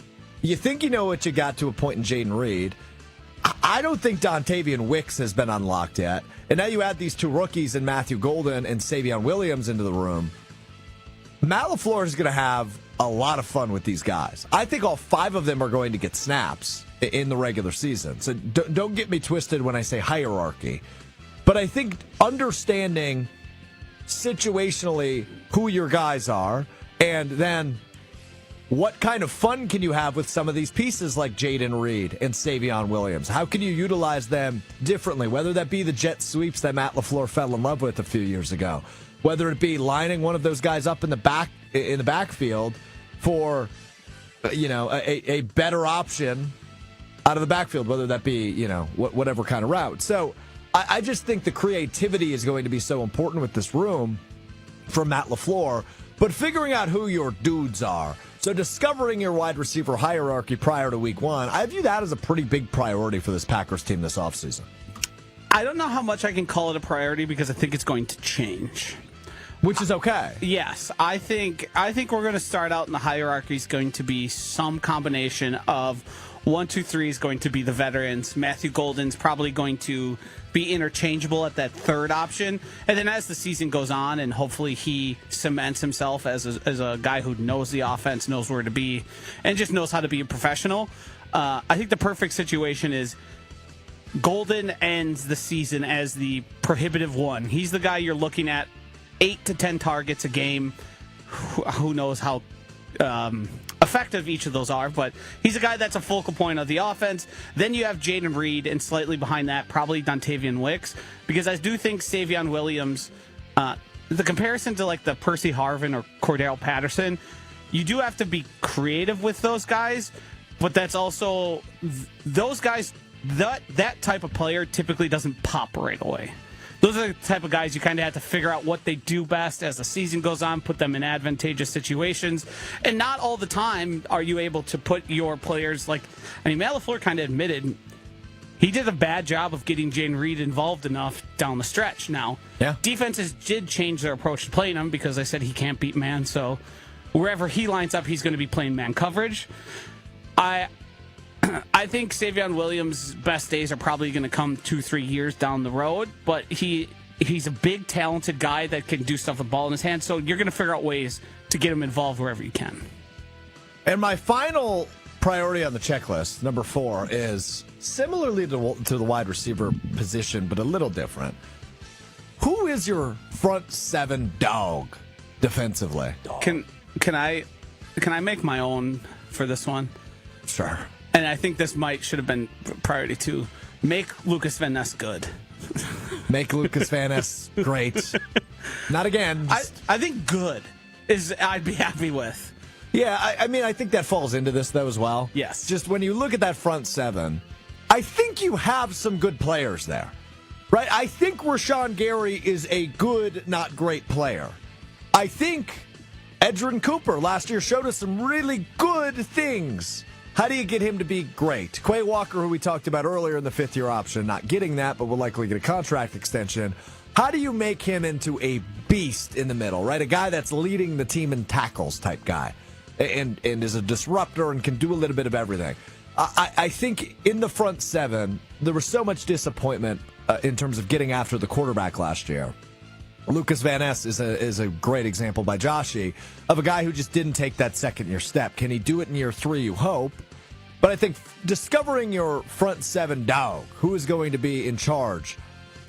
S1: You think you know what you got to a point in Jaden Reed. I don't think Dontavian Wicks has been unlocked yet. And now you add these 2 rookies in Matthew Golden and Savion Williams into the room. Matt LaFleur is going to have a lot of fun with these guys. I think all 5 of them are going to get snaps in the regular season. So don't get me twisted when I say hierarchy. But I think understanding situationally who your guys are, and then what kind of fun can you have with some of these pieces like Jaden Reed and Savion Williams? How can you utilize them differently, whether that be the jet sweeps that Matt LaFleur fell in love with a few years ago, whether it be lining one of those guys up in the backfield for a better option out of the backfield, whether that be whatever kind of route. So I just think the creativity is going to be so important with this room from Matt LaFleur, but figuring out who your dudes are. So discovering your wide receiver hierarchy prior to week 1, I view that as a pretty big priority for this Packers team this offseason.
S2: I don't know how much I can call it a priority because I think it's going to change.
S1: Which is okay.
S2: Yes, I think we're going to start out in the hierarchy is going to be some combination of 1, 2, 3 is going to be the veterans. Matthew Golden's probably going to be interchangeable at that 3rd option. And then as the season goes on and hopefully he cements himself as a guy who knows the offense, knows where to be, and just knows how to be a professional, I think the perfect situation is Golden ends the season as the prohibitive 1. He's the guy you're looking at 8 to 10 targets a game. Who knows how effective each of those are, but he's a guy that's a focal point of the offense. Then you have Jaden Reed, and slightly behind that, probably Dontavian Wicks, because I do think Savion Williams, the comparison to like the Percy Harvin or Cordell Patterson, you do have to be creative with those guys, but that's also those guys, that type of player typically doesn't pop right away. Those are the type of guys you kind of have to figure out what they do best as the season goes on, put them in advantageous situations. And not all the time are you able to put your players Matt LaFleur kind of admitted he did a bad job of getting Jane Reed involved enough down the stretch. Now, defenses did change their approach to playing him because I said he can't beat man, so wherever he lines up, he's going to be playing man coverage. I think Savion Williams' best days are probably going to come 2-3 years down the road, but he's a big, talented guy that can do stuff with the ball in his hands, so you're going to figure out ways to get him involved wherever you can.
S1: And my final priority on the checklist, number 4, is similarly to the wide receiver position, but a little different. Who is your front 7 dog defensively?
S2: Can I make my own for this one?
S1: Sure.
S2: And I think this should have been priority 2. Make Lucas Van Ness good.
S1: Make Lucas Van Ness great. Not again.
S2: I think good is I'd be happy with.
S1: Yeah, I mean, I think that falls into this, though, as well.
S2: Yes.
S1: Just when you look at that front 7, I think you have some good players there, right? I think Rashawn Gary is a good, not great player. I think Edgerrin Cooper last year showed us some really good things. How do you get him to be great? Quay Walker, who we talked about earlier in the 5th-year option, not getting that, but will likely get a contract extension. How do you make him into a beast in the middle, right? A guy that's leading the team in tackles type guy and is a disruptor and can do a little bit of everything. I think in the front 7, there was so much disappointment in terms of getting after the quarterback last year. Lucas Van Ness is a great example by JOSHY of a guy who just didn't take that second-year step. Can he do it in year 3? You hope. But I think discovering your front 7 dog, who is going to be in charge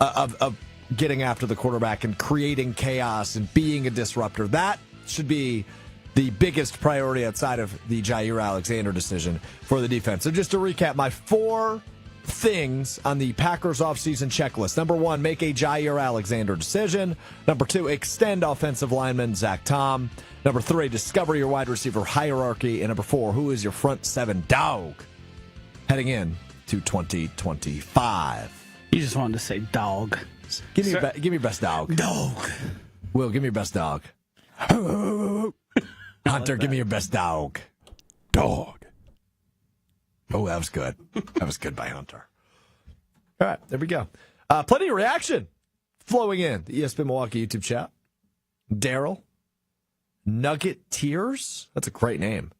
S1: of getting after the quarterback and creating chaos and being a disruptor, that should be the biggest priority outside of the Jair Alexander decision for the defense. So just to recap, my 4 things on the Packers offseason checklist. Number 1, make a Jair Alexander decision. Number 2, extend offensive lineman Zach Tom. Number 3, discover your wide receiver hierarchy. And number 4, who is your front 7 dog heading in to 2025?
S2: You just wanted to say dog.
S1: Give me your best dog.
S2: Dog.
S1: Will, give me your best dog. Hunter, give me your best dog.
S4: Dog.
S1: Oh, that was good. That was good by Hunter. All right, there we go. Plenty of reaction flowing in. The ESPN Milwaukee YouTube chat. Daryl. Nugget Tears. That's a great name.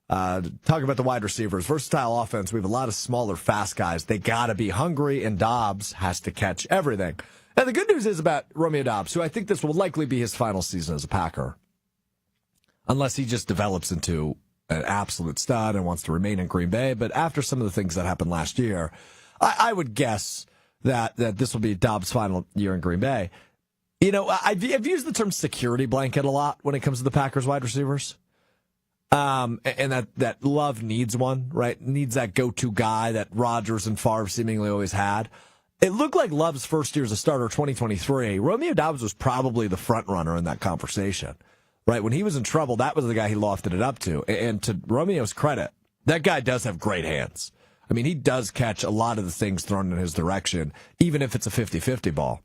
S1: Talk about the wide receivers. Versatile offense. We have a lot of smaller, fast guys. They got to be hungry, and Dobbs has to catch everything. And the good news is about Romeo Dobbs, who I think this will likely be his final season as a Packer, unless he just develops into an absolute stud and wants to remain in Green Bay. But after some of the things that happened last year, I would guess that this will be Dobbs' final year in Green Bay. You know, I've used the term security blanket a lot when it comes to the Packers wide receivers. And that Love needs one, right? Needs that go-to guy that Rodgers and Favre seemingly always had. It looked like Love's first year as a starter, 2023. Romeo Dobbs was probably the front runner in that conversation, right? When he was in trouble, that was the guy he lofted it up to. And to Romeo's credit, that guy does have great hands. I mean, he does catch a lot of the things thrown in his direction, even if it's a 50-50 ball.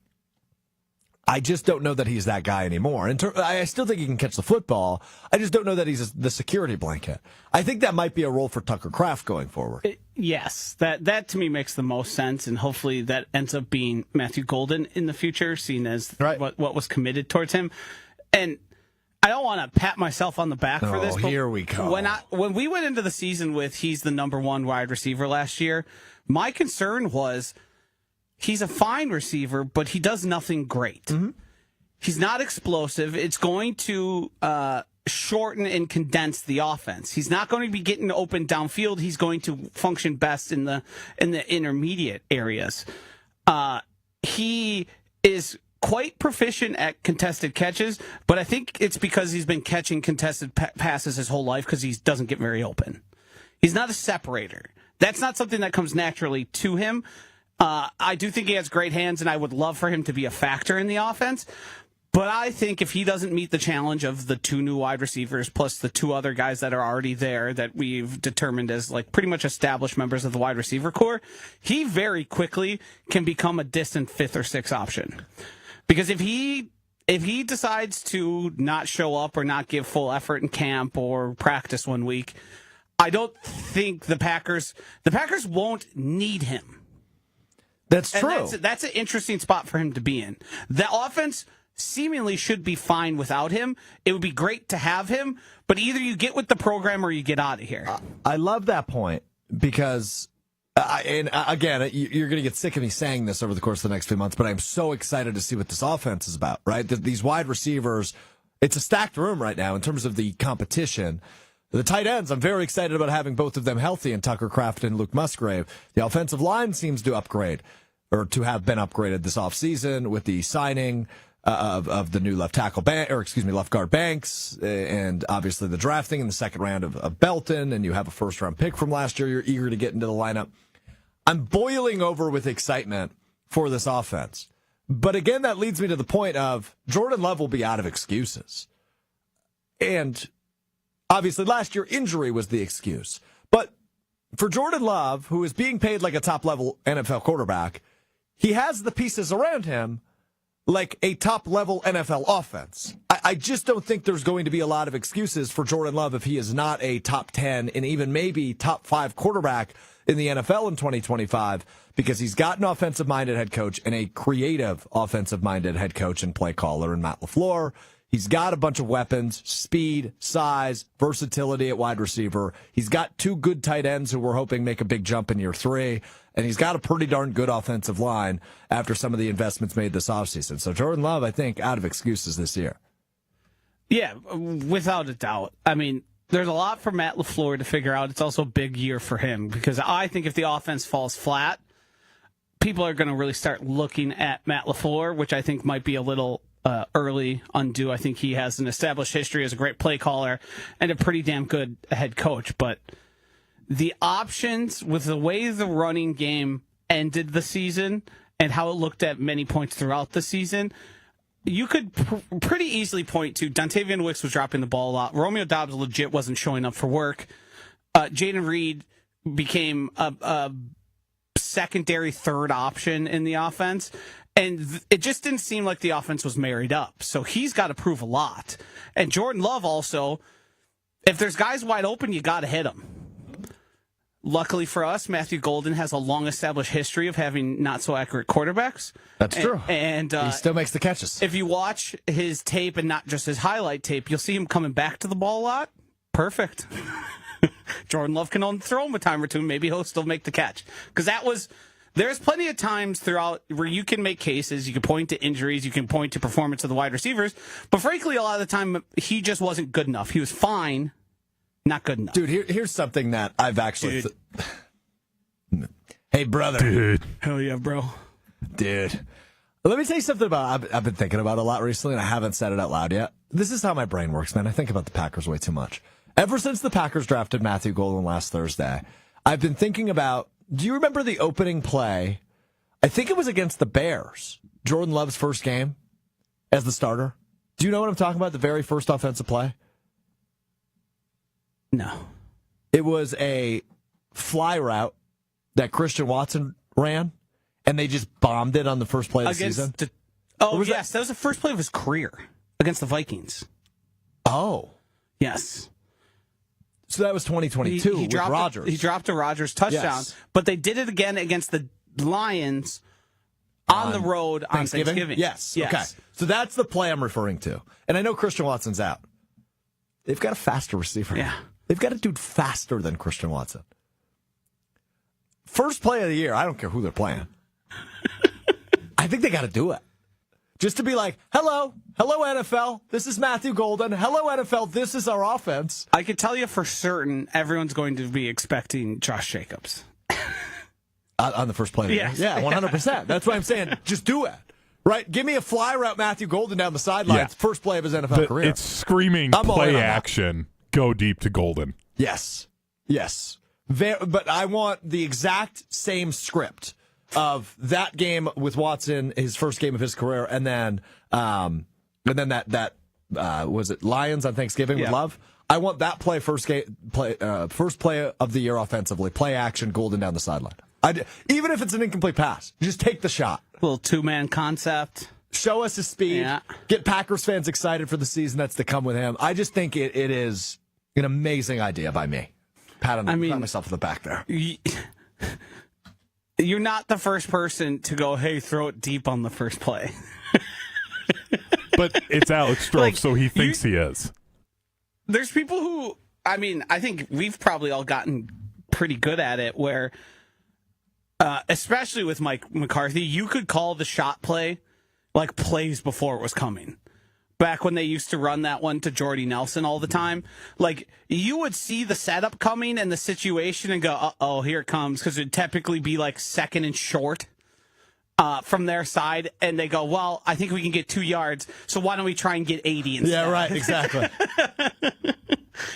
S1: I just don't know that he's that guy anymore. I still think he can catch the football. I just don't know that he's the security blanket. I think that might be a role for Tucker Kraft going forward.
S2: Yes, that to me makes the most sense, and hopefully that ends up being Matthew Golden in the future, seen as what was committed towards him. And I don't want to pat myself on the back for this. But
S1: here we go.
S2: When we went into the season with he's the number 1 wide receiver last year, my concern was he's a fine receiver, but he does nothing great. Mm-hmm. He's not explosive. It's going to shorten and condense the offense. He's not going to be getting open downfield. He's going to function best in the intermediate areas. He is quite proficient at contested catches, but I think it's because he's been catching contested passes his whole life because he doesn't get very open. He's not a separator. That's not something that comes naturally to him. I do think he has great hands, and I would love for him to be a factor in the offense. But I think if he doesn't meet the challenge of the 2 new wide receivers plus the 2 other guys that are already there that we've determined as like pretty much established members of the wide receiver core, he very quickly can become a distant 5th or 6th option. Because if he decides to not show up or not give full effort in camp or practice one week, I don't think the Packers won't need him.
S1: That's true.
S2: That's an interesting spot for him to be in. The offense seemingly should be fine without him. It would be great to have him, but either you get with the program or you get out of here.
S1: I love that point because, again, you're going to get sick of me saying this over the course of the next few months, but I'm so excited to see what this offense is about, right? These wide receivers, it's a stacked room right now in terms of the competition. The tight ends, I'm very excited about having both of them healthy, and Tucker Kraft and Luke Musgrave. The offensive line seems to upgrade, or to have been upgraded this offseason with the signing of the new left guard Banks, and obviously the drafting in the second round of Belton, and you have a first-round pick from last year. You're eager to get into the lineup. I'm boiling over with excitement for this offense. But again, that leads me to the point of Jordan Love will be out of excuses. And obviously, last year, injury was the excuse. But for Jordan Love, who is being paid like a top-level NFL quarterback, he has the pieces around him like a top-level NFL offense. I just don't think there's going to be a lot of excuses for Jordan Love if he is not a top 10 and even maybe top 5 quarterback in the NFL in 2025, because he's got an offensive-minded head coach and a creative offensive-minded head coach and play caller in Matt LaFleur. He's got a bunch of weapons, speed, size, versatility at wide receiver. He's got 2 good tight ends who we're hoping make a big jump in year 3. And he's got a pretty darn good offensive line after some of the investments made this offseason. So Jordan Love, I think, out of excuses this year.
S2: Yeah, without a doubt. I mean, there's a lot for Matt LaFleur to figure out. It's also a big year for him, because I think if the offense falls flat, people are going to really start looking at Matt LaFleur, which I think might be a little early undue. I think he has an established history as a great play caller and a pretty damn good head coach. But the options with the way the running game ended the season and how it looked at many points throughout the season, you could pretty easily point to Dontavian Wicks was dropping the ball a lot. Romeo Doubs legit wasn't showing up for work. Jaden Reed became a secondary third option in the offense. And it just didn't seem like the offense was married up. So he's got to prove a lot. And Jordan Love also, if there's guys wide open, you got to hit them. Luckily for us, Matthew Golden has a long-established history of having not-so-accurate quarterbacks.
S1: That's true.
S2: And
S1: he still makes the catches.
S2: If you watch his tape and not just his highlight tape, you'll see him coming back to the ball a lot. Perfect. Jordan Love can only throw him a time or two. Maybe he'll still make the catch. Because there's plenty of times throughout where you can make cases, you can point to injuries, you can point to performance of the wide receivers, but frankly, a lot of the time, he just wasn't good enough. He was fine, not good enough.
S1: Dude, here's something that I've actually... Hey, brother.
S4: Dude.
S2: Hell yeah, bro.
S1: Dude. Let me tell you something about I've been thinking about a lot recently, and I haven't said it out loud yet. This is how my brain works, man. I think about the Packers way too much. Ever since the Packers drafted Matthew Golden last Thursday, I've been thinking about, do you remember the opening play? I think it was against the Bears. Jordan Love's first game as the starter. Do you know what I'm talking about? The very first offensive play?
S2: No.
S1: It was a fly route that Christian Watson ran, and they just bombed it on the first play of the season.
S2: That was the first play of his career against the Vikings.
S1: Oh.
S2: Yes.
S1: So that was 2022 with Rodgers.
S2: He dropped a Rodgers touchdown,
S1: Yes.
S2: but they did it again against the Lions on the road on Thanksgiving.
S1: Yes. Okay. So that's the play I'm referring to. And I know Christian Watson's out. They've got a faster receiver.
S2: Yeah.
S1: They've got a dude faster than Christian Watson. First play of the year, I don't care who they're playing. I think they got to do it. Just to be like, hello NFL, this is Matthew Golden. Hello NFL, this is our offense.
S2: I can tell you for certain everyone's going to be expecting Josh Jacobs.
S1: On the first play of the year?
S2: Yes.
S1: Yeah, 100%. That's what I'm saying. Just do it. Right? Give me a fly route Matthew Golden down the sidelines. First play of his NFL career.
S4: It's screaming
S1: I'm
S4: play action. Go deep to Golden.
S1: Yes. But I want the exact same script of that game with Watson, his first game of his career, and then that was it Lions on Thanksgiving with Love. I want that play first play of the year offensively. Play action, Golden down the sideline. Even if it's an incomplete pass, just take the shot.
S2: Little two-man concept.
S1: Show us his speed.
S2: Yeah.
S1: Get Packers fans excited for the season that's to come with him. I just think it is an amazing idea by me. Pat myself on the back there.
S2: you're not the first person to go, hey, throw it deep on the first play.
S4: But it's Alex Strouf,
S2: Like,
S4: so he thinks he is.
S2: There's people who, I mean, I think we've probably all gotten pretty good at it where, especially with Mike McCarthy, you could call the shot play like plays before it was coming. Back when they used to run that one to Jordy Nelson all the time, like you would see the setup coming and the situation and go, uh-oh, here it comes, because it'd typically be like second and short from their side, and they go, well, I think we can get 2 yards, so why don't we try and get 80 instead?
S1: Yeah, right, exactly.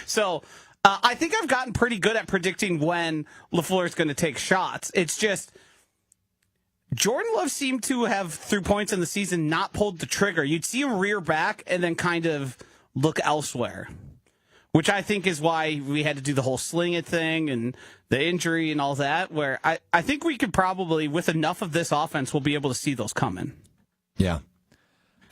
S2: So I think I've gotten pretty good at predicting when LaFleur's going to take shots. It's just Jordan Love seemed to have, through points in the season, not pulled the trigger. You'd see him rear back and then kind of look elsewhere, which I think is why we had to do the whole sling it thing and the injury and all that, where I think we could probably, with enough of this offense, we'll be able to see those coming.
S1: Yeah.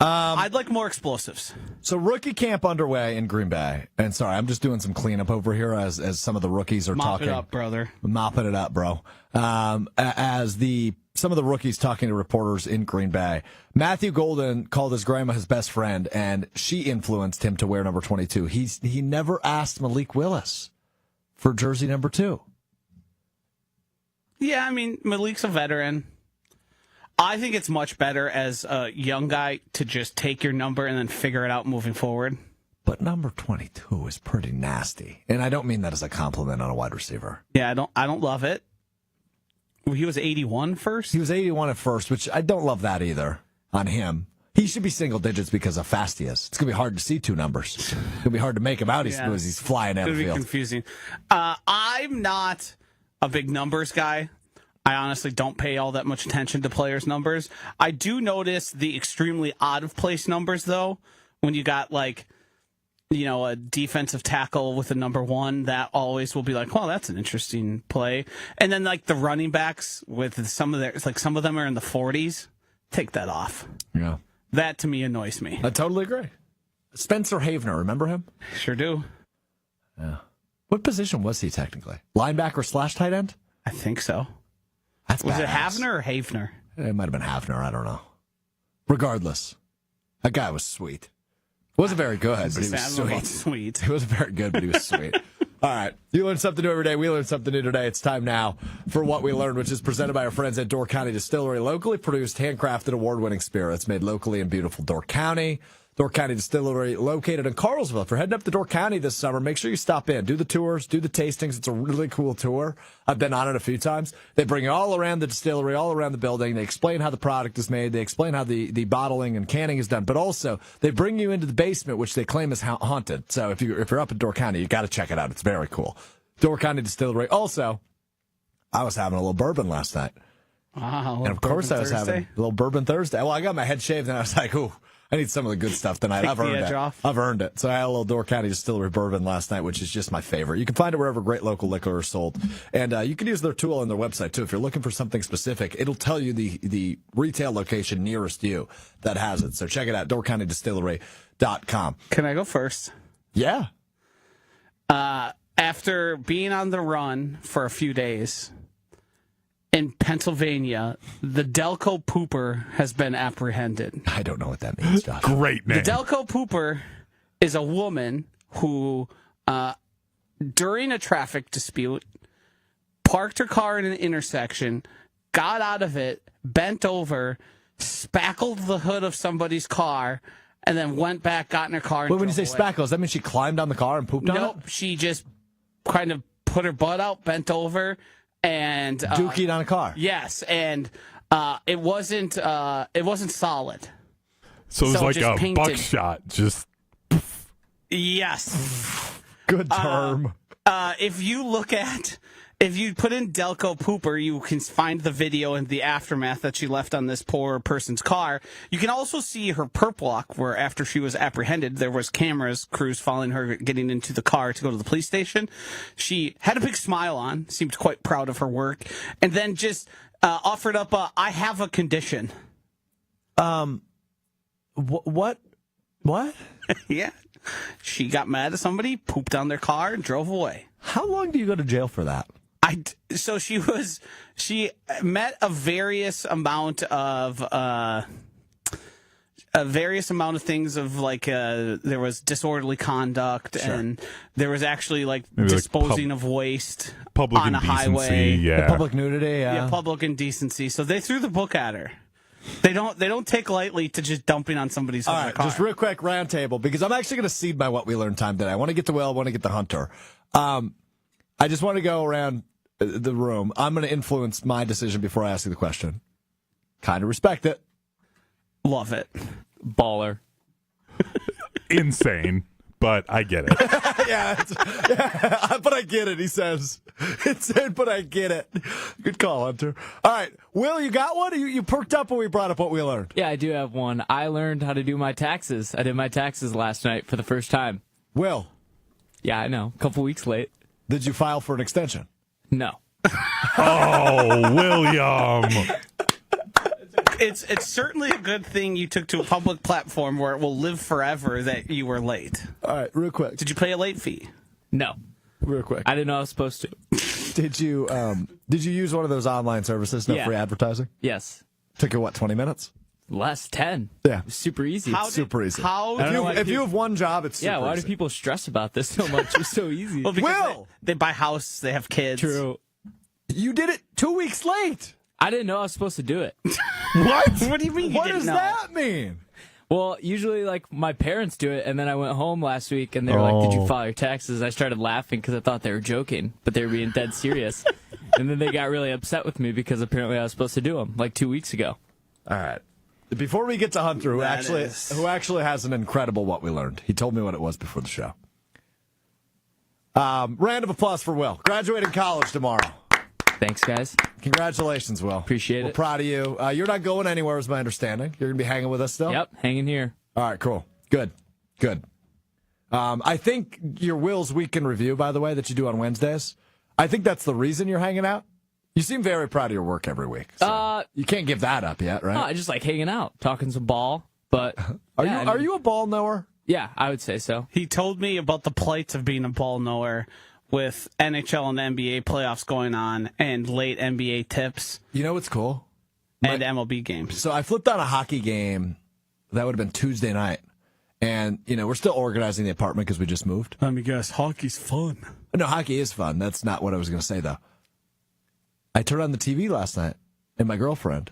S2: I'd like more explosives.
S1: So rookie camp underway in Green Bay. And sorry, I'm just doing some cleanup over here as some of the rookies are talking.
S2: Mop it up, brother.
S1: Mopping it up, bro. Some of the rookies talking to reporters in Green Bay. Matthew Golden called his grandma his best friend, and she influenced him to wear number 22. He never asked Malik Willis for jersey number 2.
S2: Yeah, I mean, Malik's a veteran. I think it's much better as a young guy to just take your number and then figure it out moving forward.
S1: But number 22 is pretty nasty. And I don't mean that as a compliment on a wide receiver.
S2: Yeah, I don't love it. He was 81 first?
S1: He was 81 at first, which I don't love that either on him. He should be single digits because of how fast he is. It's going to be hard to see 2 numbers. It's going to be hard to make him out as he's flying out of the
S2: It's going to
S1: field.
S2: be confusing. I'm not a big numbers guy. I honestly don't pay all that much attention to players' numbers. I do notice the extremely out-of-place numbers, though, when you got, like, you know, a defensive tackle with a number 1, that always will be like, well, that's an interesting play. And then, like, the running backs with some of them are in the 40s. Take that off.
S1: Yeah.
S2: That, to me, annoys me.
S1: I totally agree. Spencer Havener, remember him?
S2: Sure do.
S1: Yeah. What position was he technically? Linebacker / tight end?
S2: I think so.
S1: That's
S2: Was it
S1: badass.
S2: Havner or Havener?
S1: It might have been Havner. I don't know. Regardless, that guy was sweet. Wasn't very good, but he was sweet.
S2: Sweet.
S1: He wasn't very good, but he was sweet. All right. You learn something new every day. We learn something new today. It's time now for What We Learned, which is presented by our friends at Door County Distillery. Locally produced, handcrafted, award-winning spirits made locally in beautiful Door County. Door County Distillery, located in Carlsville. If you're heading up to Door County this summer, make sure you stop in. Do the tours, do the tastings. It's a really cool tour. I've been on it a few times. They bring you all around the distillery, all around the building. They explain how the product is made. They explain how the bottling and canning is done. But also, they bring you into the basement, which they claim is haunted. So if you're up in Door County, you got to check it out. It's very cool. Door County Distillery. Also, I was having a little bourbon last night.
S2: Wow.
S1: And of course I was having a little bourbon Thursday. Well, I got my head shaved and I was like, ooh, I need some of the good stuff tonight. I've earned it. I've earned it. So I had a little Door County Distillery bourbon last night, which is just my favorite. You can find it wherever great local liquor is sold. And you can use their tool on their website, too. If you're looking for something specific, it'll tell you the retail location nearest you that has it. So check it out, doorcountydistillery.com.
S2: Can I go first?
S1: Yeah.
S2: After being on the run for a few days in Pennsylvania, the Delco Pooper has been apprehended.
S1: I don't know what that means, Josh.
S4: Great name.
S2: The Delco Pooper is a woman who, during a traffic dispute, parked her car in an intersection, got out of it, bent over, spackled the hood of somebody's car, and then went back, got in her car, and
S1: But when you say
S2: drove away.
S1: spackle, does that mean she climbed on the car and pooped on it?
S2: Nope, she just kind of put her butt out, bent over, and
S1: Dookied on a car.
S2: yes, and it wasn't solid.
S4: So it was
S2: so
S4: like
S2: just
S4: a
S2: painted.
S4: buckshot. Just
S2: Yes.
S1: Good term.
S2: If you put in Delco Pooper, you can find the video and the aftermath that she left on this poor person's car. You can also see her perp walk, where after she was apprehended, there was crews following her getting into the car to go to the police station. She had a big smile on, seemed quite proud of her work, and then just offered up I have a condition.
S1: What?
S2: Yeah. She got mad at somebody, pooped on their car, and drove away.
S1: How long do you go to jail for that?
S2: So she met a various amount of things of like there was disorderly conduct and there was actually like
S4: maybe
S2: disposing of waste
S4: public
S2: on a
S4: indecency,
S2: highway.
S4: yeah.
S1: Public nudity,
S2: Yeah, public indecency. So they threw the book at her. They don't take lightly to just dumping on somebody's
S1: All right,
S2: car.
S1: just real quick, round table, because I'm actually going to cede my what we learned time today. I want to get to Will, I want to get to Hunter. I just want to go around the room. I'm going to influence my decision before I ask you the question. Kind of respect it.
S2: Love it.
S3: Baller.
S4: Insane, but I get it.
S1: yeah, but I get it, he says. Insane, but I get it. Good call, Hunter. All right, Will, you got one? You perked up when we brought up what we learned.
S3: Yeah, I do have one. I learned how to do my taxes. I did my taxes last night for the first time.
S1: Will,
S3: Yeah, I know. A couple weeks late.
S1: did you file for an extension?
S3: No.
S4: Oh, William.
S2: It's certainly a good thing you took to a public platform where it will live forever that you were late.
S1: All right, real quick.
S2: Did you pay a late fee?
S3: No.
S1: Real quick.
S3: I didn't know I was supposed to.
S1: Did you use one of those online services, no
S3: Yeah.
S1: free advertising?
S3: Yes.
S1: Took you, 20 minutes?
S3: Less 10.
S1: Yeah.
S3: Super easy.
S1: Super easy.
S2: How
S3: I don't know why
S1: If you have one job, it's super
S3: Yeah, why do
S1: easy.
S3: people stress about this so much? It's so easy.
S2: Well, because
S1: Will!
S2: they buy house, they have kids.
S3: True.
S1: You did it 2 weeks late.
S3: I didn't know I was supposed to do it.
S1: What?
S2: What do you mean you
S1: What
S2: didn't
S1: does
S2: know?
S1: that mean?
S3: Well, usually, like, my parents do it, and then I went home last week, and they were like, did you file your taxes? I started laughing because I thought they were joking, but they were being dead serious. And then they got really upset with me because apparently I was supposed to do them, like 2 weeks ago.
S1: All right. Before we get to Hunter, who
S2: That
S1: actually has an incredible what we learned. He told me what it was before the show. Round of applause for Will. Graduating college tomorrow.
S3: Thanks, guys.
S1: Congratulations, Will.
S3: Appreciate
S1: We're
S3: it.
S1: proud of you. You're not going anywhere, is my understanding. You're going to be hanging with us still?
S3: Yep, hanging here.
S1: All right, cool. Good. I think your Will's Weekend Review, by the way, that you do on Wednesdays, I think that's the reason you're hanging out. You seem very proud of your work every week. So you can't give that up yet, right?
S3: No, I just like hanging out, talking some ball. But
S1: Are you a ball knower?
S3: Yeah, I would say so.
S2: He told me about the plights of being a ball knower with NHL and NBA playoffs going on and late NBA tips
S1: You know what's cool?
S2: and MLB games.
S1: So I flipped on a hockey game. That would have been Tuesday night. And, we're still organizing the apartment because we just moved.
S2: Let me guess, hockey's fun.
S1: No, hockey is fun. That's not what I was going to say, though. I turned on the TV last night, and my girlfriend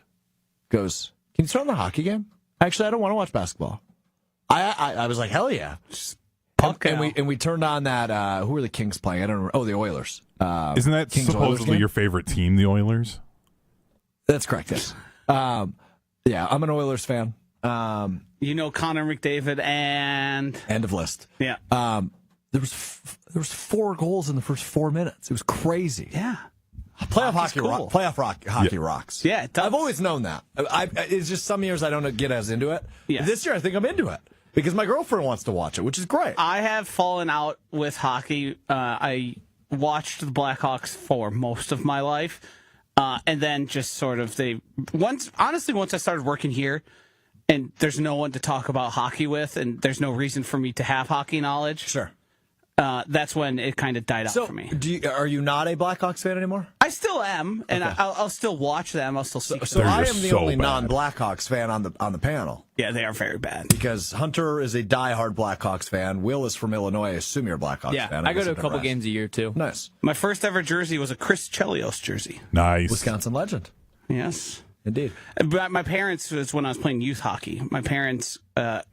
S1: goes, "Can you turn on the hockey game?" Actually, I don't want to watch basketball. I was like, hell yeah. And we turned on that, who are the Kings playing? I don't remember. Oh, the Oilers.
S4: Isn't that
S1: Kings Oilers
S4: supposedly
S1: game?
S4: your favorite team, the Oilers?
S1: That's correct, yes. Yeah, I'm an Oilers fan.
S2: Connor McDavid and...
S1: End of list.
S2: Yeah.
S1: There was 4 goals in the first 4 minutes. It was crazy.
S2: Yeah.
S1: Playoff hockey,
S2: cool.
S1: hockey rocks.
S2: Yeah, it does.
S1: I've always known that. It's just some years I don't get as into it.
S2: Yeah.
S1: This year I think I'm into it because my girlfriend wants to watch it, which is great.
S2: I have fallen out with hockey. I watched the Blackhawks for most of my life. And then just sort of once I started working here and there's no one to talk about hockey with and there's no reason for me to have hockey knowledge.
S1: Sure.
S2: That's when it kind of died out for me.
S1: Are you not a Blackhawks fan anymore?
S2: I still am, and
S1: Okay.
S2: I'll still watch them. I'll still see.
S1: So
S4: They're
S1: I am
S4: just
S1: the
S4: so
S1: only
S4: bad.
S1: non-Blackhawks fan on the panel
S2: Yeah, they are very bad.
S1: because Hunter is a diehard Blackhawks fan. Will is from Illinois. I assume you're a Blackhawks
S3: Yeah,
S1: fan.
S3: I go
S1: guess
S3: to a
S1: I've
S3: couple
S1: never asked.
S3: games a year, too.
S1: Nice.
S2: My first ever jersey was a Chris Chelios jersey.
S4: Nice.
S1: Wisconsin legend.
S2: Yes.
S1: Indeed.
S2: But my parents, was when I was playing youth hockey, my parents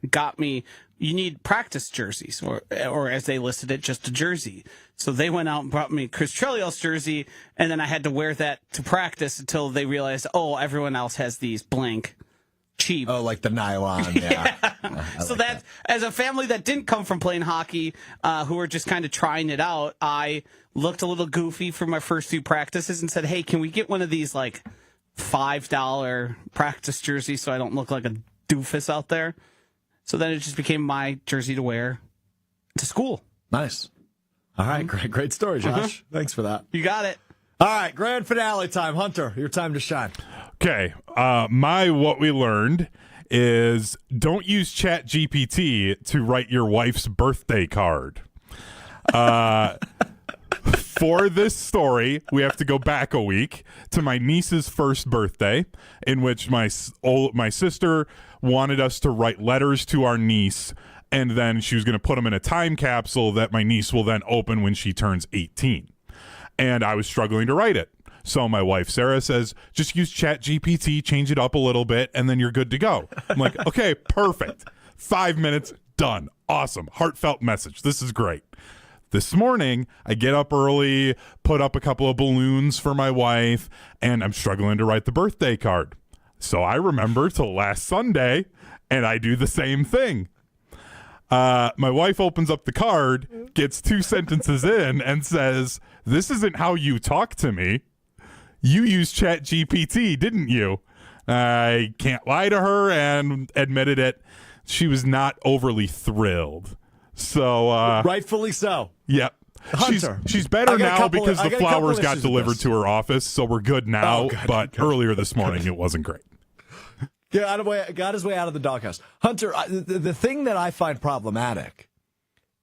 S2: got me, you need practice jerseys, or as they listed it, just a jersey. So they went out and brought me Chris Chelios jersey, and then I had to wear that to practice until they realized, everyone else has these blank, cheap.
S1: Oh, like the nylon. Yeah.
S2: So that, as a family that didn't come from playing hockey, who were just kind of trying it out, I looked a little goofy for my first few practices and said, hey, can we get one of these, like, $5 practice jerseys so I don't look like a doofus out there? So then it just became my jersey to wear to school.
S1: Nice. All right. Great story, Josh. Thanks for that.
S2: You got it.
S1: All right. Grand finale time. Hunter, your time to shine.
S4: Okay. My what we learned is don't use for this story, we have to go back a week to my niece's first birthday, in which my sister wanted us to write letters to our niece, and then she was going to put them in a time capsule that my niece will then open when she turns 18. And I was struggling to write it. So my wife, Sarah, says, just use ChatGPT, change it up a little bit, and then you're good to go. I'm like, okay, perfect. 5 minutes, done. Awesome. Heartfelt message. This is great. This morning, I get up early, put up a couple of balloons for my wife, and I'm struggling to write the birthday card. So I remember till last Sunday, and I do the same thing. My wife opens up the card, gets 2 sentences in, and says, "This isn't how you talk to me. You used ChatGPT, didn't you?" I can't lie to her and admitted it. She was not overly thrilled. So
S1: rightfully so.
S4: Yep.
S1: Hunter,
S4: she's better now because the flowers got delivered to her office, so we're good now. But earlier this morning, it wasn't great.
S1: Got his way out of the doghouse. Hunter, the thing that I find problematic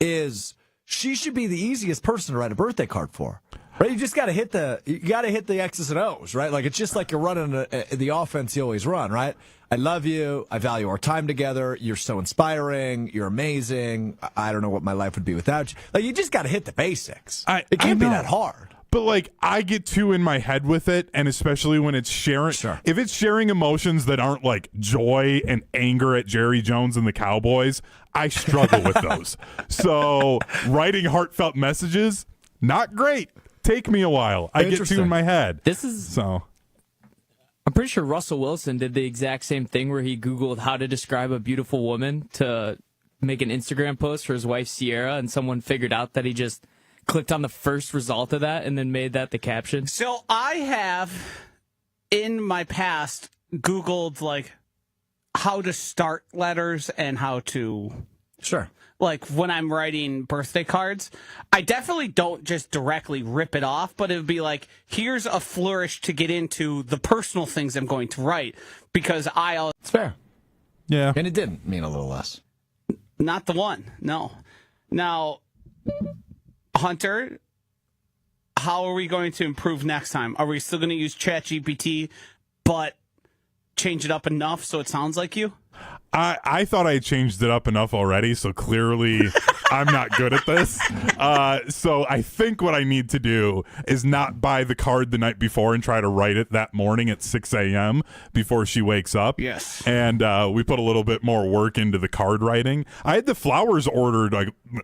S1: is she should be the easiest person to write a birthday card for. Right? You just got to hit the X's and O's, right? Like, it's just like you're running the offense you always run, right? I love you. I value our time together. You're so inspiring. You're amazing. I don't know what my life would be without you. Like, you just got to hit the basics. It can't be that hard.
S4: But, like, I get too in my head with it, and especially when it's sharing.
S1: Sure.
S4: If it's sharing emotions that aren't, like, joy and anger at Jerry Jones and the Cowboys, I struggle with those. So, writing heartfelt messages, not great. Take me a while. I get too in my head.
S3: I'm pretty sure Russell Wilson did the exact same thing where he Googled how to describe a beautiful woman to make an Instagram post for his wife, Sierra, and someone figured out that he just clicked on the first result of that and then made that the caption.
S2: So I have, in my past, Googled, like, how to start letters and how to...
S1: Sure.
S2: Like, when I'm writing birthday cards, I definitely don't just directly rip it off, but it would be like, here's a flourish to get into the personal things I'm going to write, because
S1: It's fair.
S4: Yeah.
S1: And it didn't mean a little less.
S2: Not the one, no. Now, Hunter, how are we going to improve next time? Are we still going to use ChatGPT, but change it up enough so it sounds like you?
S4: I thought I changed it up enough already, so clearly I'm not good at this. So I think what I need to do is not buy the card the night before and try to write it that morning at 6 a.m. before she wakes up.
S2: Yes.
S4: And we put a little bit more work into the card writing. I had the flowers ordered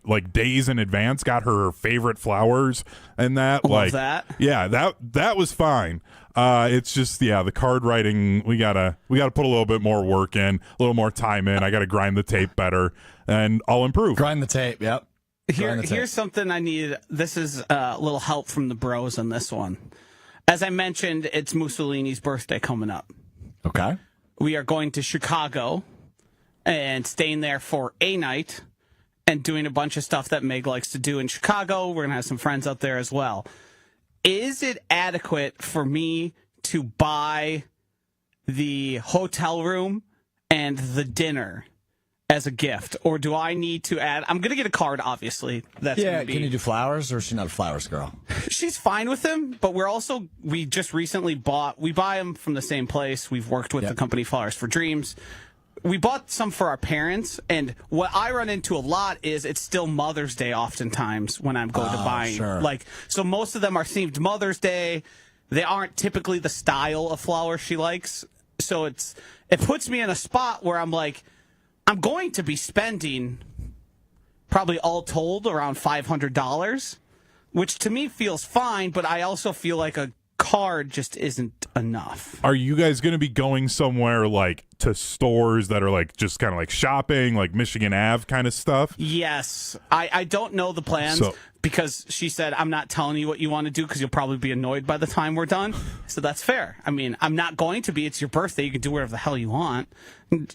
S4: like days in advance, got her favorite flowers and that.
S2: Love that.
S4: Yeah, that was fine. It's just, the card writing, we gotta put a little bit more work in, a little more time in. I gotta grind the tape better, and I'll improve.
S1: Grind the tape, yep.
S2: Here's something I need. This is a little help from the bros on this one. As I mentioned, it's Mussolini's birthday coming up.
S1: Okay.
S2: We are going to Chicago and staying there for a night and doing a bunch of stuff that Meg likes to do in Chicago. We're going to have some friends out there as well. Is it adequate for me to buy the hotel room and the dinner as a gift? Or do I need to add... I'm going to get a card, obviously. Can
S1: you do flowers, or is she not a flowers girl?
S2: She's fine with them, but we just recently we buy them from the same place. We've worked with the company Flowers for Dreams. We bought some for our parents, and what I run into a lot is it's still Mother's Day oftentimes when I'm going to buy.
S1: Sure.
S2: So most of them are themed Mother's Day. They aren't typically the style of flowers she likes. So it puts me in a spot where I'm like, I'm going to be spending probably all told around $500, which to me feels fine, but I also feel like a card just isn't enough.
S4: Are you guys going to be going somewhere like to stores that are like just kind of like shopping, like Michigan Ave kind of stuff?
S2: Yes. I don't know the plans because she said, I'm not telling you what you want to do because you'll probably be annoyed by the time we're done. So that's fair. I mean, I'm not going to be. It's your birthday. You can do whatever the hell you want.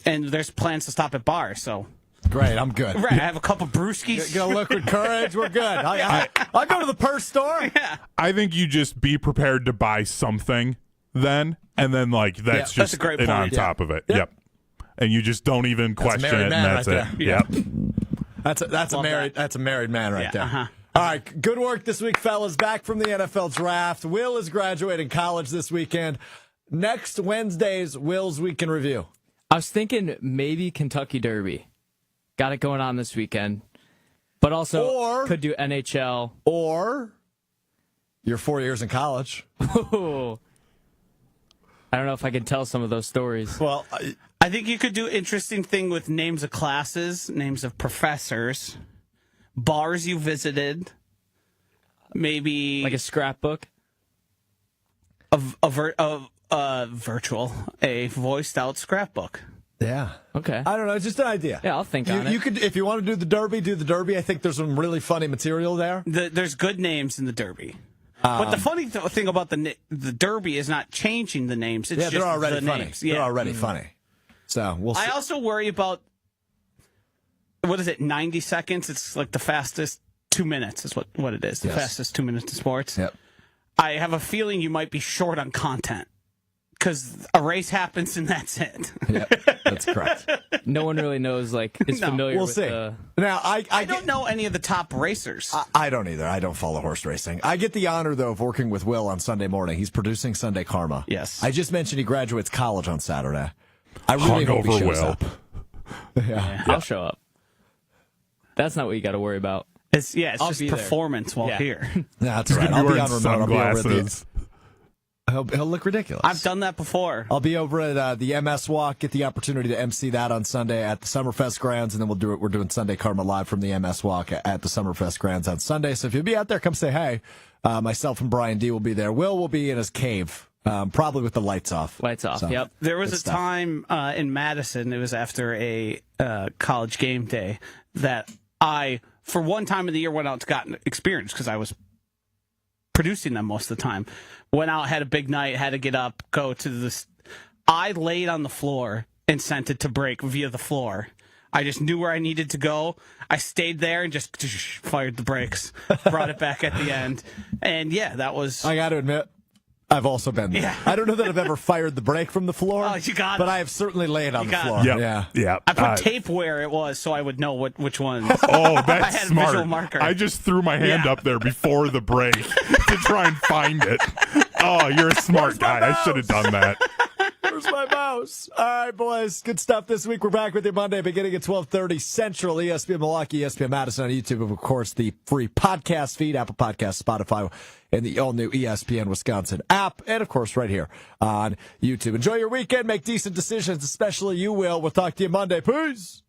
S2: And there's plans to stop at bars, so...
S1: Great, I'm good.
S2: Right, I have a couple brewskis.
S1: Get a liquid courage, we're good. I'll go to the purse store.
S2: Yeah.
S4: I think you just be prepared to buy something then, and then like that's just
S2: a great
S4: it
S2: point.
S4: on top of it. Yep. And you just don't even question it, and that's it.
S1: That's a married man right there.
S2: Yeah, uh-huh.
S1: All right, good work this week, fellas. Back from the NFL draft. Will is graduating college this weekend. Next Wednesday's Will's Week in Review.
S3: I was thinking maybe Kentucky Derby. Got it going on this weekend. But also could do NHL.
S1: Or your 4 years in college.
S3: Ooh. I don't know if I can tell some of those stories.
S2: Well, I think you could do interesting thing with names of classes, names of professors, bars you visited, maybe
S3: Like a scrapbook?
S2: a voiced out scrapbook.
S1: Yeah.
S3: Okay.
S1: I don't know. It's just an idea.
S3: Yeah, I'll think on it.
S1: You could, if you want to do the Derby, do the Derby. I think there's some really funny material there.
S2: There's good names in the Derby. But the funny thing about the Derby is not changing the names. It's just
S1: they're already
S2: the
S1: funny.
S2: names.
S1: They're already funny. So we'll see.
S2: I also worry about, what is it, 90 seconds? It's like the fastest 2 minutes is what it is. The fastest 2 minutes in sports.
S1: Yep.
S2: I have a feeling you might be short on content because a race happens and that's it.
S1: Yep, that's correct.
S3: No one really knows, is familiar
S1: We'll
S3: with
S1: see. Now,
S2: I don't know any of the top racers.
S1: I don't either. I don't follow horse racing. I get the honor, though, of working with Will on Sunday morning. He's producing Sunday Karma.
S2: Yes.
S1: I just mentioned he graduates college on Saturday. I really hope he shows up.
S3: Yeah. I'll show up. That's not what you got to worry about.
S2: It's
S3: I'll
S2: just
S3: be there.
S2: performance while here.
S1: Yeah, that's right. I'll be on remote.
S4: Sunglasses.
S1: He'll look ridiculous.
S2: I've done that before.
S1: I'll be over at the MS Walk, get the opportunity to MC that on Sunday at the Summerfest grounds, and then we're doing Sunday Karma live from the MS Walk at the Summerfest grounds on Sunday. So if you'll be out there, come say hey. Myself and Brian D will be there. Will be in his cave, probably with the lights off.
S3: Lights off, yep.
S2: There was a time in Madison, it was after a college game day, that I, for one time of the year, went out to got experience because I was producing them most of the time. Went out, had a big night, had to get up, go to this. I laid on the floor and sent it to break via the floor. I just knew where I needed to go. I stayed there and just fired the brakes, brought it back at the end. And yeah, that was...
S1: I got to admit, I've also been there.
S2: Yeah.
S1: I don't know that I've ever fired the brake from the floor,
S2: Oh, you got it.
S1: but I have certainly laid on the floor.
S4: Yep. Yeah.
S2: I put tape where it was so I would know which one.
S4: Oh, that's
S2: I had a
S4: smart.
S2: visual marker.
S4: I just threw my hand up there before the break to try and find it. Oh, you're a smart guy. I should have done that.
S1: Where's my mouse? All right, boys. Good stuff this week. We're back with you Monday beginning at 12:30 Central, ESPN Milwaukee, ESPN Madison on YouTube, and, of course, the free podcast feed, Apple Podcasts, Spotify, and the all-new ESPN Wisconsin app, and, of course, right here on YouTube. Enjoy your weekend. Make decent decisions, especially you, Will. We'll talk to you Monday. Peace.